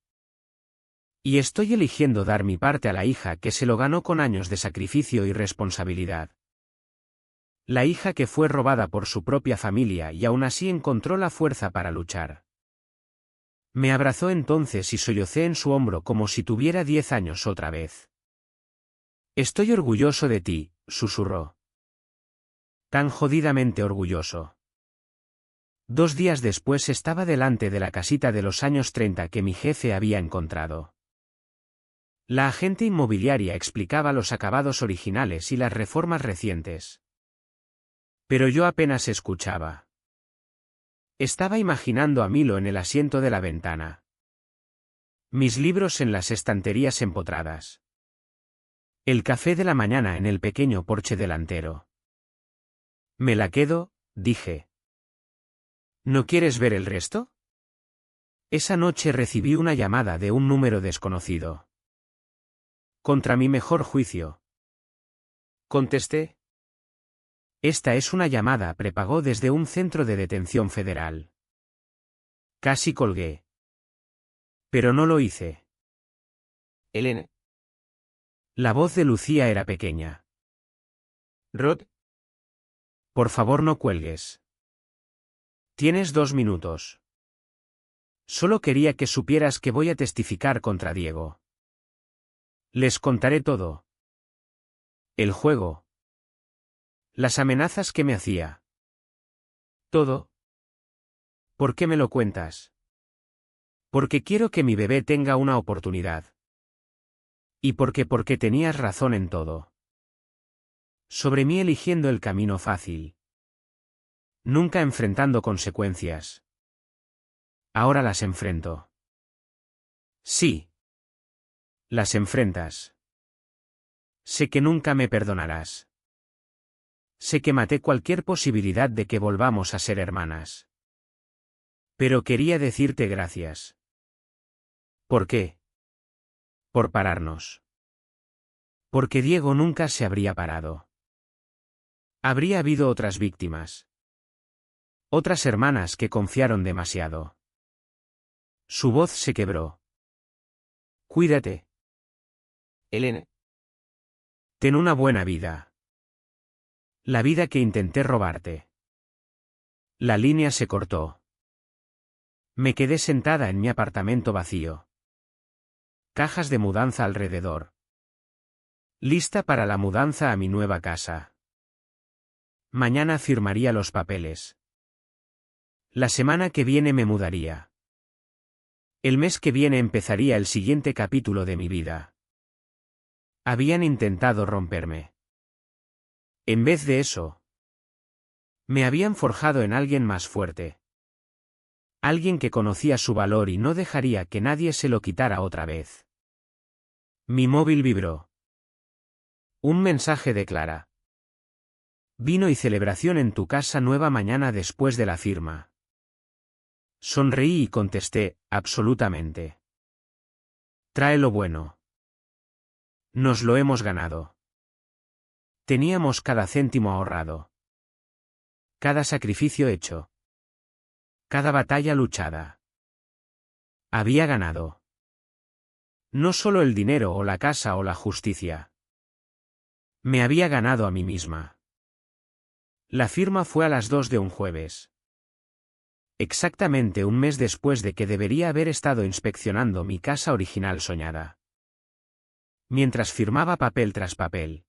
Y estoy eligiendo dar mi parte a la hija que se lo ganó con años de sacrificio y responsabilidad. La hija que fue robada por su propia familia y aún así encontró la fuerza para luchar. Me abrazó entonces y sollocé en su hombro como si tuviera 10 años otra vez. Estoy orgulloso de ti, susurró. Tan jodidamente orgulloso. 2 días después estaba delante de la casita de los años 30 que mi jefe había encontrado. La agente inmobiliaria explicaba los acabados originales y las reformas recientes. Pero yo apenas escuchaba. Estaba imaginando a Milo en el asiento de la ventana. Mis libros en las estanterías empotradas. El café de la mañana en el pequeño porche delantero. Me la quedo, dije. ¿No quieres ver el resto? Esa noche recibí una llamada de un número desconocido. Contra mi mejor juicio. Contesté. Esta es una llamada prepago desde un centro de detención federal. Casi colgué. Pero no lo hice. Ellen. La voz de Lucía era pequeña. Rod. Por favor no cuelgues. Tienes 2 minutos. Solo quería que supieras que voy a testificar contra Diego. Les contaré todo. El juego. Las amenazas que me hacía. Todo. ¿Por qué me lo cuentas? Porque quiero que mi bebé tenga una oportunidad. Y porque tenías razón en todo. Sobre mí eligiendo el camino fácil. Nunca enfrentando consecuencias. Ahora las enfrento. Sí. Las enfrentas. Sé que nunca me perdonarás. Sé que maté cualquier posibilidad de que volvamos a ser hermanas. Pero quería decirte gracias. ¿Por qué? Por pararnos. Porque Diego nunca se habría parado. Habría habido otras víctimas. Otras hermanas que confiaron demasiado. Su voz se quebró. Cuídate. Elena. Ten una buena vida. La vida que intenté robarte. La línea se cortó. Me quedé sentada en mi apartamento vacío. Cajas de mudanza alrededor. Lista para la mudanza a mi nueva casa. Mañana firmaría los papeles. La semana que viene me mudaría. El mes que viene empezaría el siguiente capítulo de mi vida. Habían intentado romperme. En vez de eso, me habían forjado en alguien más fuerte. Alguien que conocía su valor y no dejaría que nadie se lo quitara otra vez. Mi móvil vibró. Un mensaje de Clara. Vino y celebración en tu casa nueva mañana después de la firma. Sonreí y contesté, absolutamente. Trae lo bueno. Nos lo hemos ganado. Teníamos cada céntimo ahorrado. Cada sacrificio hecho. Cada batalla luchada. Había ganado. No solo el dinero o la casa o la justicia. Me había ganado a mí misma. La firma fue a las 2 de un jueves. Exactamente un mes después de que debería haber estado inspeccionando mi casa original soñada. Mientras firmaba papel tras papel.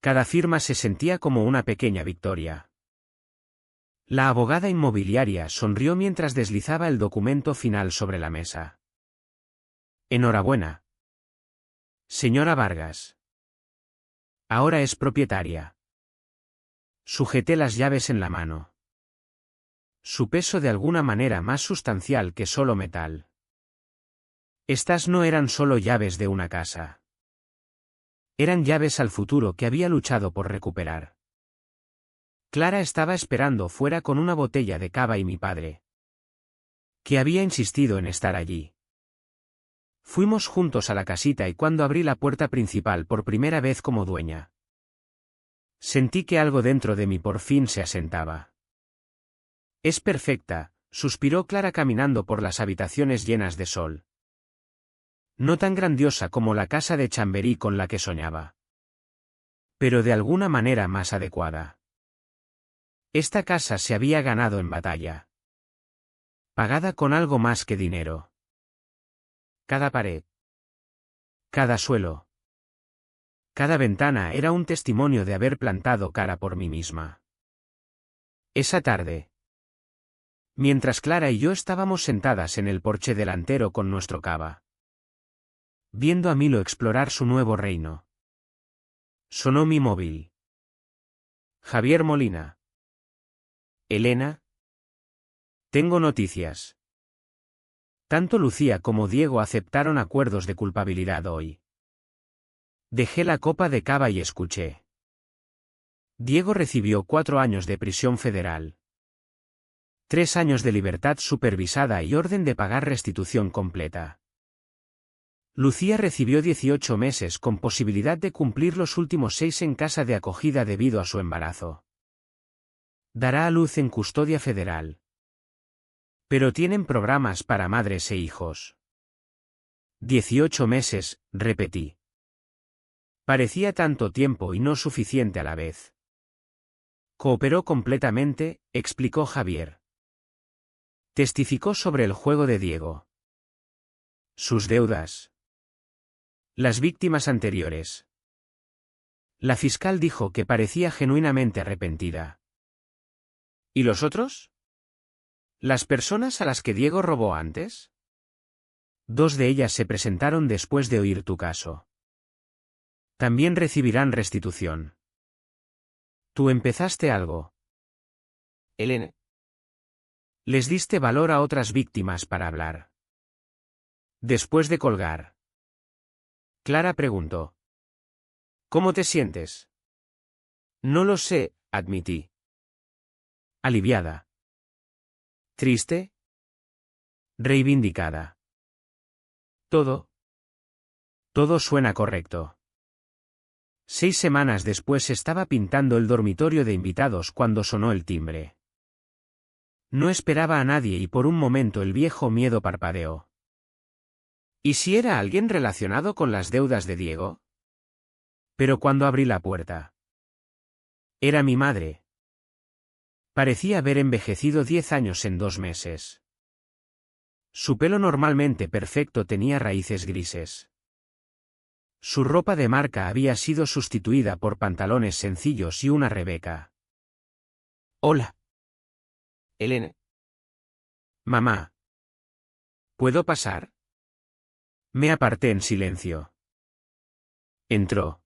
Cada firma se sentía como una pequeña victoria. La abogada inmobiliaria sonrió mientras deslizaba el documento final sobre la mesa. Enhorabuena. Señora Vargas. Ahora es propietaria. Sujeté las llaves en la mano. Su peso de alguna manera más sustancial que solo metal. Estas no eran solo llaves de una casa. Eran llaves al futuro que había luchado por recuperar. Clara estaba esperando fuera con una botella de cava y mi padre, que había insistido en estar allí. Fuimos juntos a la casita y cuando abrí la puerta principal por primera vez como dueña, sentí que algo dentro de mí por fin se asentaba. Es perfecta, suspiró Clara caminando por las habitaciones llenas de sol. No tan grandiosa como la casa de Chamberí con la que soñaba, pero de alguna manera más adecuada. Esta casa se había ganado en batalla. Pagada con algo más que dinero. Cada pared. Cada suelo. Cada ventana era un testimonio de haber plantado cara por mí misma. Esa tarde, mientras Clara y yo estábamos sentadas en el porche delantero con nuestro cava, viendo a Milo explorar su nuevo reino, sonó mi móvil. Javier Molina. Elena. Tengo noticias. Tanto Lucía como Diego aceptaron acuerdos de culpabilidad hoy. Dejé la copa de cava y escuché. Diego recibió 4 años de prisión federal. 3 años de libertad supervisada y orden de pagar restitución completa. Lucía recibió 18 meses con posibilidad de cumplir los últimos 6 en casa de acogida debido a su embarazo. Dará a luz en custodia federal. Pero tienen programas para madres e hijos. 18 meses, repetí. Parecía tanto tiempo y no suficiente a la vez. Cooperó completamente, explicó Javier. Testificó sobre el juego de Diego. Sus deudas. Las víctimas anteriores. La fiscal dijo que parecía genuinamente arrepentida. ¿Y los otros? ¿Las personas a las que Diego robó antes? 2 de ellas se presentaron después de oír tu caso. También recibirán restitución. Tú empezaste algo. Elena. Les diste valor a otras víctimas para hablar. Después de colgar. Clara preguntó. ¿Cómo te sientes? No lo sé, admití. Aliviada. ¿Triste? Reivindicada. Todo suena correcto. 6 semanas después estaba pintando el dormitorio de invitados cuando sonó el timbre. No esperaba a nadie y por un momento el viejo miedo parpadeó. ¿Y si era alguien relacionado con las deudas de Diego? Pero cuando abrí la puerta. Era mi madre. Parecía haber envejecido 10 años en 2 meses. Su pelo normalmente perfecto tenía raíces grises. Su ropa de marca había sido sustituida por pantalones sencillos y una Rebeca. Hola. Elena. Mamá. ¿Puedo pasar? Me aparté en silencio. Entró.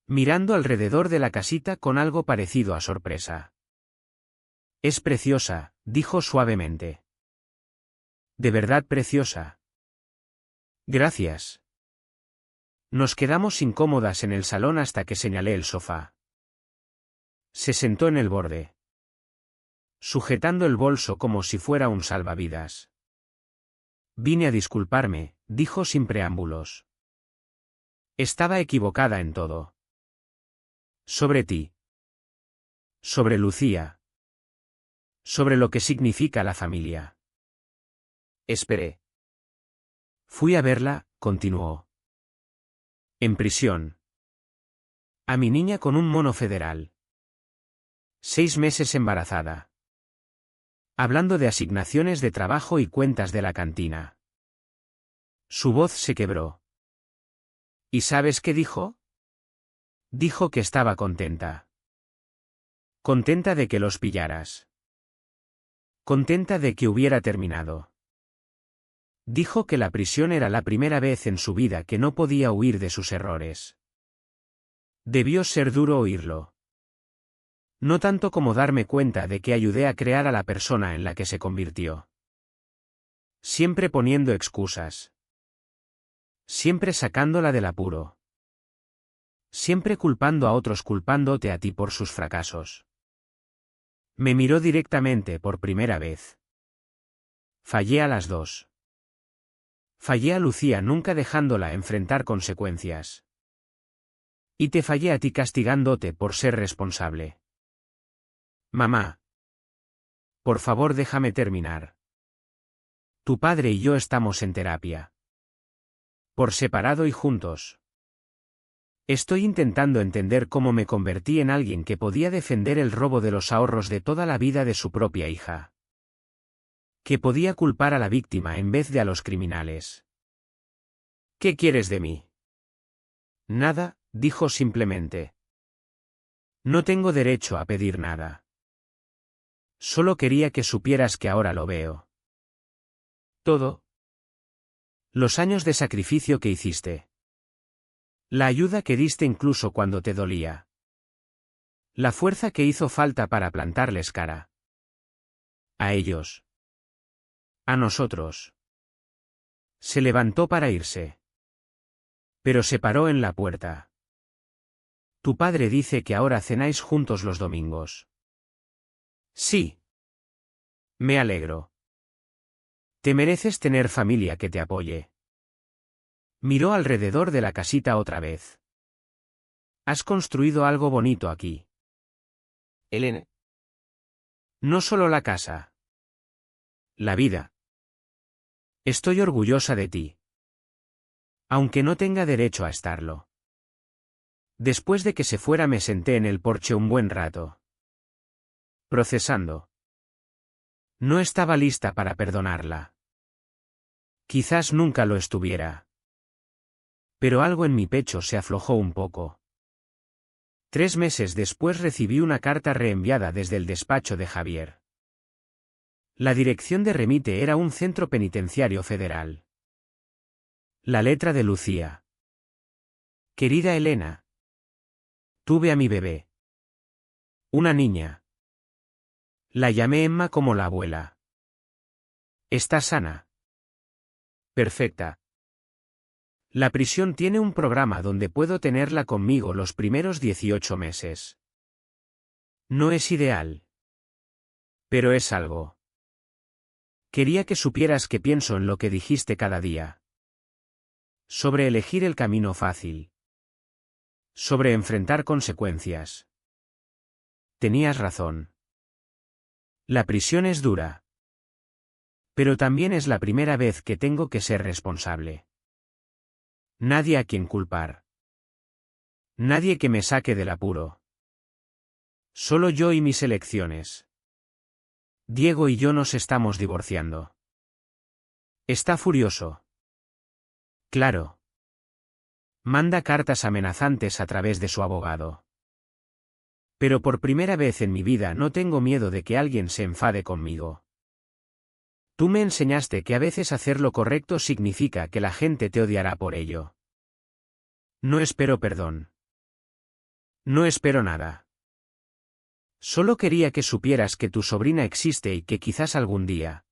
Mirando alrededor de la casita con algo parecido a sorpresa. Es preciosa, dijo suavemente. De verdad preciosa. Gracias. Nos quedamos incómodas en el salón hasta que señalé el sofá. Se sentó en el borde, sujetando el bolso como si fuera un salvavidas. Vine a disculparme, dijo sin preámbulos. Estaba equivocada en todo. Sobre ti. Sobre Lucía. Sobre lo que significa la familia. Esperé. Fui a verla, continuó. En prisión. A mi niña con un mono federal. 6 meses embarazada. Hablando de asignaciones de trabajo y cuentas de la cantina. Su voz se quebró. ¿Y sabes qué dijo? Dijo que estaba contenta. Contenta de que los pillaras. Contenta de que hubiera terminado. Dijo que la prisión era la primera vez en su vida que no podía huir de sus errores. Debió ser duro oírlo. No tanto como darme cuenta de que ayudé a crear a la persona en la que se convirtió. Siempre poniendo excusas. Siempre sacándola del apuro. Siempre culpando a otros, culpándote a ti por sus fracasos. Me miró directamente por primera vez. Fallé a las dos. Fallé a Lucía nunca dejándola enfrentar consecuencias. Y te fallé a ti castigándote por ser responsable. Mamá. Por favor, déjame terminar. Tu padre y yo estamos en terapia. Por separado y juntos. Estoy intentando entender cómo me convertí en alguien que podía defender el robo de los ahorros de toda la vida de su propia hija. Que podía culpar a la víctima en vez de a los criminales. ¿Qué quieres de mí? Nada, dijo simplemente. No tengo derecho a pedir nada. Solo quería que supieras que ahora lo veo. Todo. Los años de sacrificio que hiciste. La ayuda que diste incluso cuando te dolía. La fuerza que hizo falta para plantarles cara. A ellos. A nosotros. Se levantó para irse. Pero se paró en la puerta. Tu padre dice que ahora cenáis juntos los domingos. Sí. Me alegro. Te mereces tener familia que te apoye. Miró alrededor de la casita otra vez. Has construido algo bonito aquí. Elena. No solo la casa. La vida. Estoy orgullosa de ti. Aunque no tenga derecho a estarlo. Después de que se fuera me senté en el porche un buen rato. Procesando. No estaba lista para perdonarla. Quizás nunca lo estuviera. Pero algo en mi pecho se aflojó un poco. 3 meses después recibí una carta reenviada desde el despacho de Javier. La dirección de remite era un centro penitenciario federal. La letra de Lucía. Querida Elena. Tuve a mi bebé. Una niña. La llamé Emma como la abuela. ¿Está sana? Perfecta. La prisión tiene un programa donde puedo tenerla conmigo los primeros 18 meses. No es ideal. Pero es algo. Quería que supieras que pienso en lo que dijiste cada día. Sobre elegir el camino fácil. Sobre enfrentar consecuencias. Tenías razón. La prisión es dura. Pero también es la primera vez que tengo que ser responsable. Nadie a quien culpar. Nadie que me saque del apuro. Solo yo y mis elecciones. Diego y yo nos estamos divorciando. Está furioso. Claro. Manda cartas amenazantes a través de su abogado. Pero por primera vez en mi vida no tengo miedo de que alguien se enfade conmigo. Tú me enseñaste que a veces hacer lo correcto significa que la gente te odiará por ello. No espero perdón. No espero nada. Solo quería que supieras que tu sobrina existe y que quizás algún día,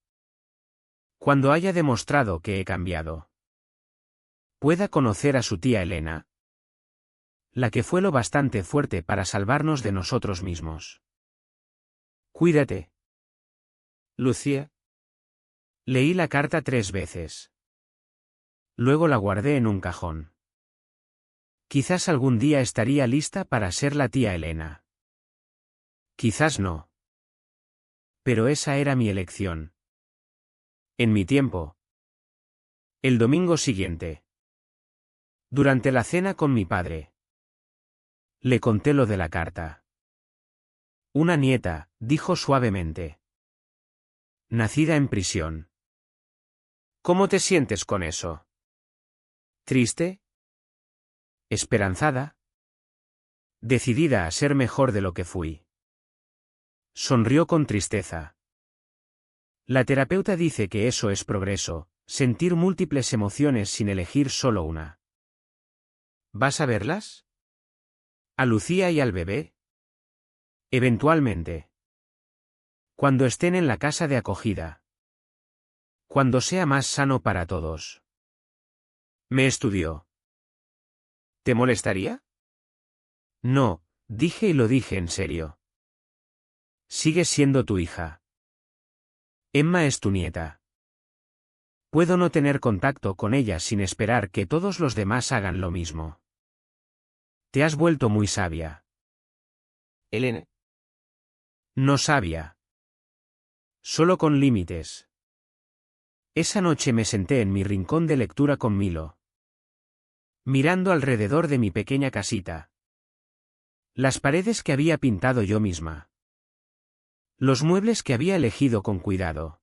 cuando haya demostrado que he cambiado, pueda conocer a su tía Elena, la que fue lo bastante fuerte para salvarnos de nosotros mismos. Cuídate. Lucía. Leí la carta 3 veces. Luego la guardé en un cajón. Quizás algún día estaría lista para ser la tía Elena. Quizás no. Pero esa era mi elección. En mi tiempo. El domingo siguiente. Durante la cena con mi padre. Le conté lo de la carta. Una nieta, dijo suavemente. Nacida en prisión. ¿Cómo te sientes con eso? ¿Triste? ¿Esperanzada? Decidida a ser mejor de lo que fui. Sonrió con tristeza. La terapeuta dice que eso es progreso, sentir múltiples emociones sin elegir solo una. ¿Vas a verlas? ¿A Lucía y al bebé? Eventualmente. Cuando estén en la casa de acogida. Cuando sea más sano para todos. Me estudió. ¿Te molestaría? No, dije y lo dije en serio. Sigue siendo tu hija. Emma es tu nieta. Puedo no tener contacto con ella sin esperar que todos los demás hagan lo mismo. Te has vuelto muy sabia. Elena. No sabia. Solo con límites. Esa noche me senté en mi rincón de lectura con Milo, mirando alrededor de mi pequeña casita. Las paredes que había pintado yo misma. Los muebles que había elegido con cuidado.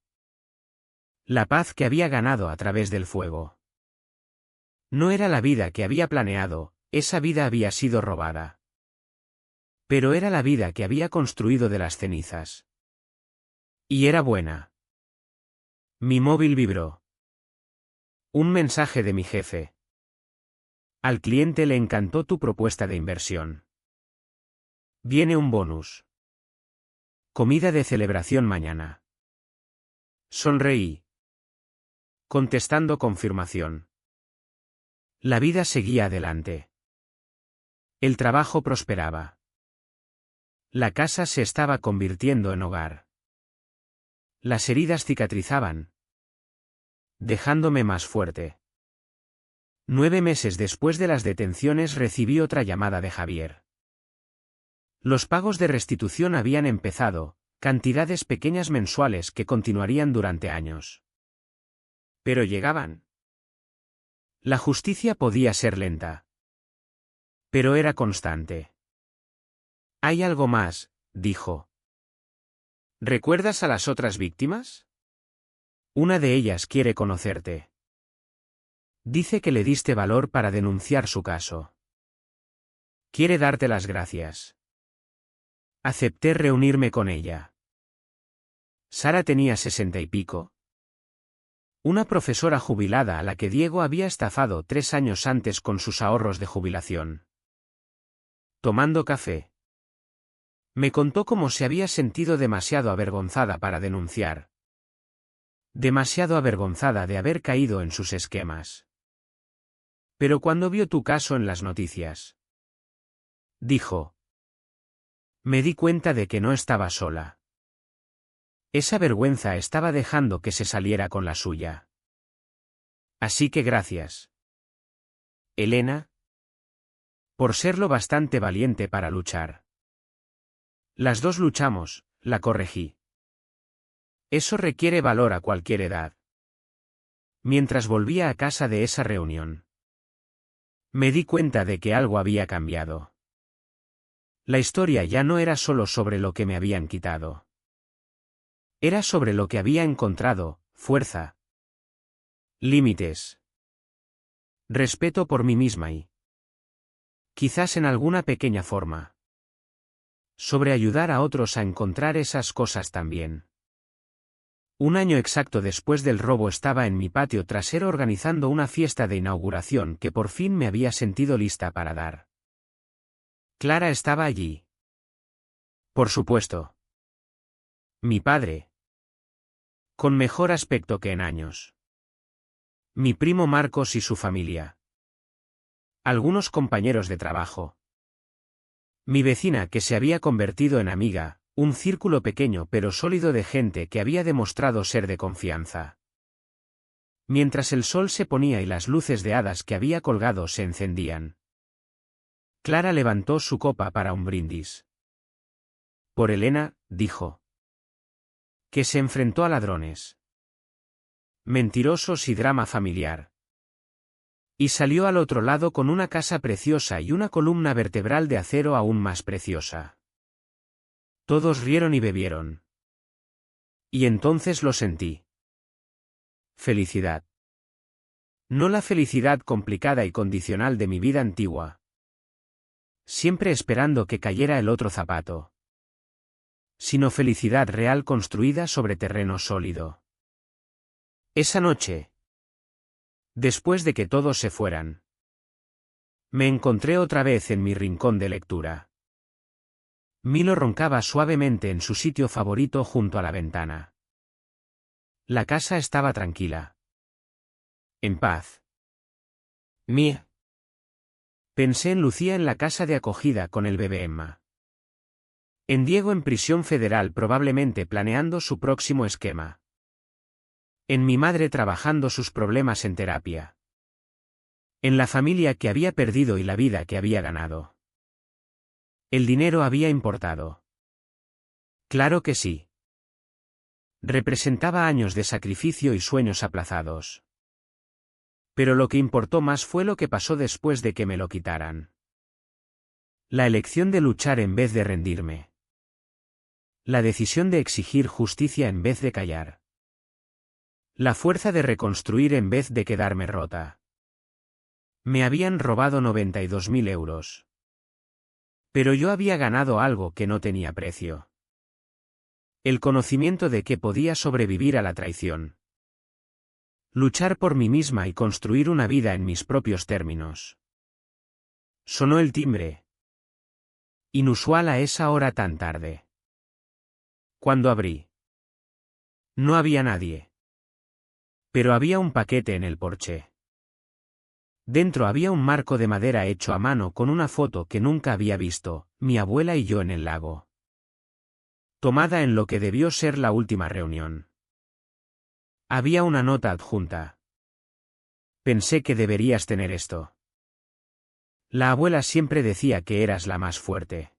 La paz que había ganado a través del fuego. No era la vida que había planeado, esa vida había sido robada. Pero era la vida que había construido de las cenizas. Y era buena. Mi móvil vibró. Un mensaje de mi jefe. Al cliente le encantó tu propuesta de inversión. Viene un bonus. Comida de celebración mañana. Sonreí. Contestando confirmación. La vida seguía adelante. El trabajo prosperaba. La casa se estaba convirtiendo en hogar. Las heridas cicatrizaban, dejándome más fuerte. 9 meses después de las detenciones recibí otra llamada de Javier. Los pagos de restitución habían empezado, cantidades pequeñas mensuales que continuarían durante años. Pero llegaban. La justicia podía ser lenta. Pero era constante. Hay algo más, dijo. ¿Recuerdas a las otras víctimas? Una de ellas quiere conocerte. Dice que le diste valor para denunciar su caso. Quiere darte las gracias. Acepté reunirme con ella. Sara tenía 60 y pico. Una profesora jubilada a la que Diego había estafado 3 años antes con sus ahorros de jubilación. Tomando café. Me contó cómo se había sentido demasiado avergonzada para denunciar. Demasiado avergonzada de haber caído en sus esquemas. Pero cuando vio tu caso en las noticias, dijo, me di cuenta de que no estaba sola. Esa vergüenza estaba dejando que se saliera con la suya. Así que gracias, Elena, por ser lo bastante valiente para luchar. Las dos luchamos, la corregí. Eso requiere valor a cualquier edad. Mientras volvía a casa de esa reunión, me di cuenta de que algo había cambiado. La historia ya no era solo sobre lo que me habían quitado. Era sobre lo que había encontrado: fuerza, límites, respeto por mí misma y, quizás en alguna pequeña forma, sobre ayudar a otros a encontrar esas cosas también. Un año exacto después del robo estaba en mi patio trasero organizando una fiesta de inauguración que por fin me había sentido lista para dar. Clara estaba allí. Por supuesto. Mi padre. Con mejor aspecto que en años. Mi primo Marcos y su familia. Algunos compañeros de trabajo. Mi vecina que se había convertido en amiga, un círculo pequeño pero sólido de gente que había demostrado ser de confianza. Mientras el sol se ponía y las luces de hadas que había colgado se encendían, Clara levantó su copa para un brindis. Por Elena, dijo. Que se enfrentó a ladrones, mentirosos y drama familiar. Y salió al otro lado con una casa preciosa y una columna vertebral de acero aún más preciosa. Todos rieron y bebieron. Y entonces lo sentí. Felicidad. No la felicidad complicada y condicional de mi vida antigua. Siempre esperando que cayera el otro zapato. Sino felicidad real construida sobre terreno sólido. Esa noche, después de que todos se fueran, me encontré otra vez en mi rincón de lectura. Milo roncaba suavemente en su sitio favorito junto a la ventana. La casa estaba tranquila. En paz. Mía. Pensé en Lucía en la casa de acogida con el bebé Emma. En Diego en prisión federal probablemente planeando su próximo esquema. En mi madre trabajando sus problemas en terapia. En la familia que había perdido y la vida que había ganado. El dinero había importado. Claro que sí. Representaba años de sacrificio y sueños aplazados. Pero lo que importó más fue lo que pasó después de que me lo quitaran. La elección de luchar en vez de rendirme. La decisión de exigir justicia en vez de callar. La fuerza de reconstruir en vez de quedarme rota. Me habían robado 92.000 euros. Pero yo había ganado algo que no tenía precio. El conocimiento de que podía sobrevivir a la traición. Luchar por mí misma y construir una vida en mis propios términos. Sonó el timbre. Inusual a esa hora tan tarde. Cuando abrí. No había nadie. Pero había un paquete en el porche. Dentro había un marco de madera hecho a mano con una foto que nunca había visto, mi abuela y yo en el lago. Tomada en lo que debió ser la última reunión. Había una nota adjunta. Pensé que deberías tener esto. La abuela siempre decía que eras la más fuerte.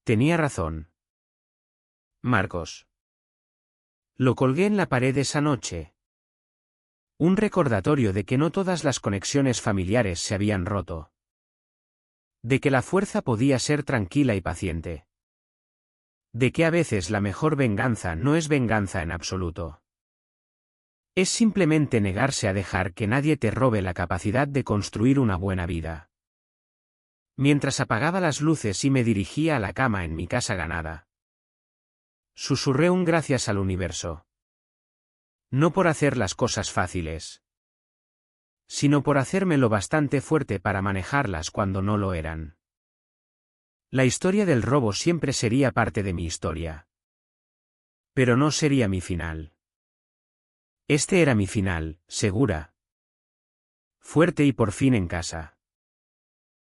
Tenía razón. Marcos. Lo colgué en la pared esa noche. Un recordatorio de que no todas las conexiones familiares se habían roto. De que la fuerza podía ser tranquila y paciente. De que a veces la mejor venganza no es venganza en absoluto. Es simplemente negarse a dejar que nadie te robe la capacidad de construir una buena vida. Mientras apagaba las luces y me dirigía a la cama en mi casa ganada, susurré un gracias al universo. No por hacer las cosas fáciles, sino por hacerme lo bastante fuerte para manejarlas cuando no lo eran. La historia del robo siempre sería parte de mi historia. Pero no sería mi final. Este era mi final, segura. Fuerte y por fin en casa.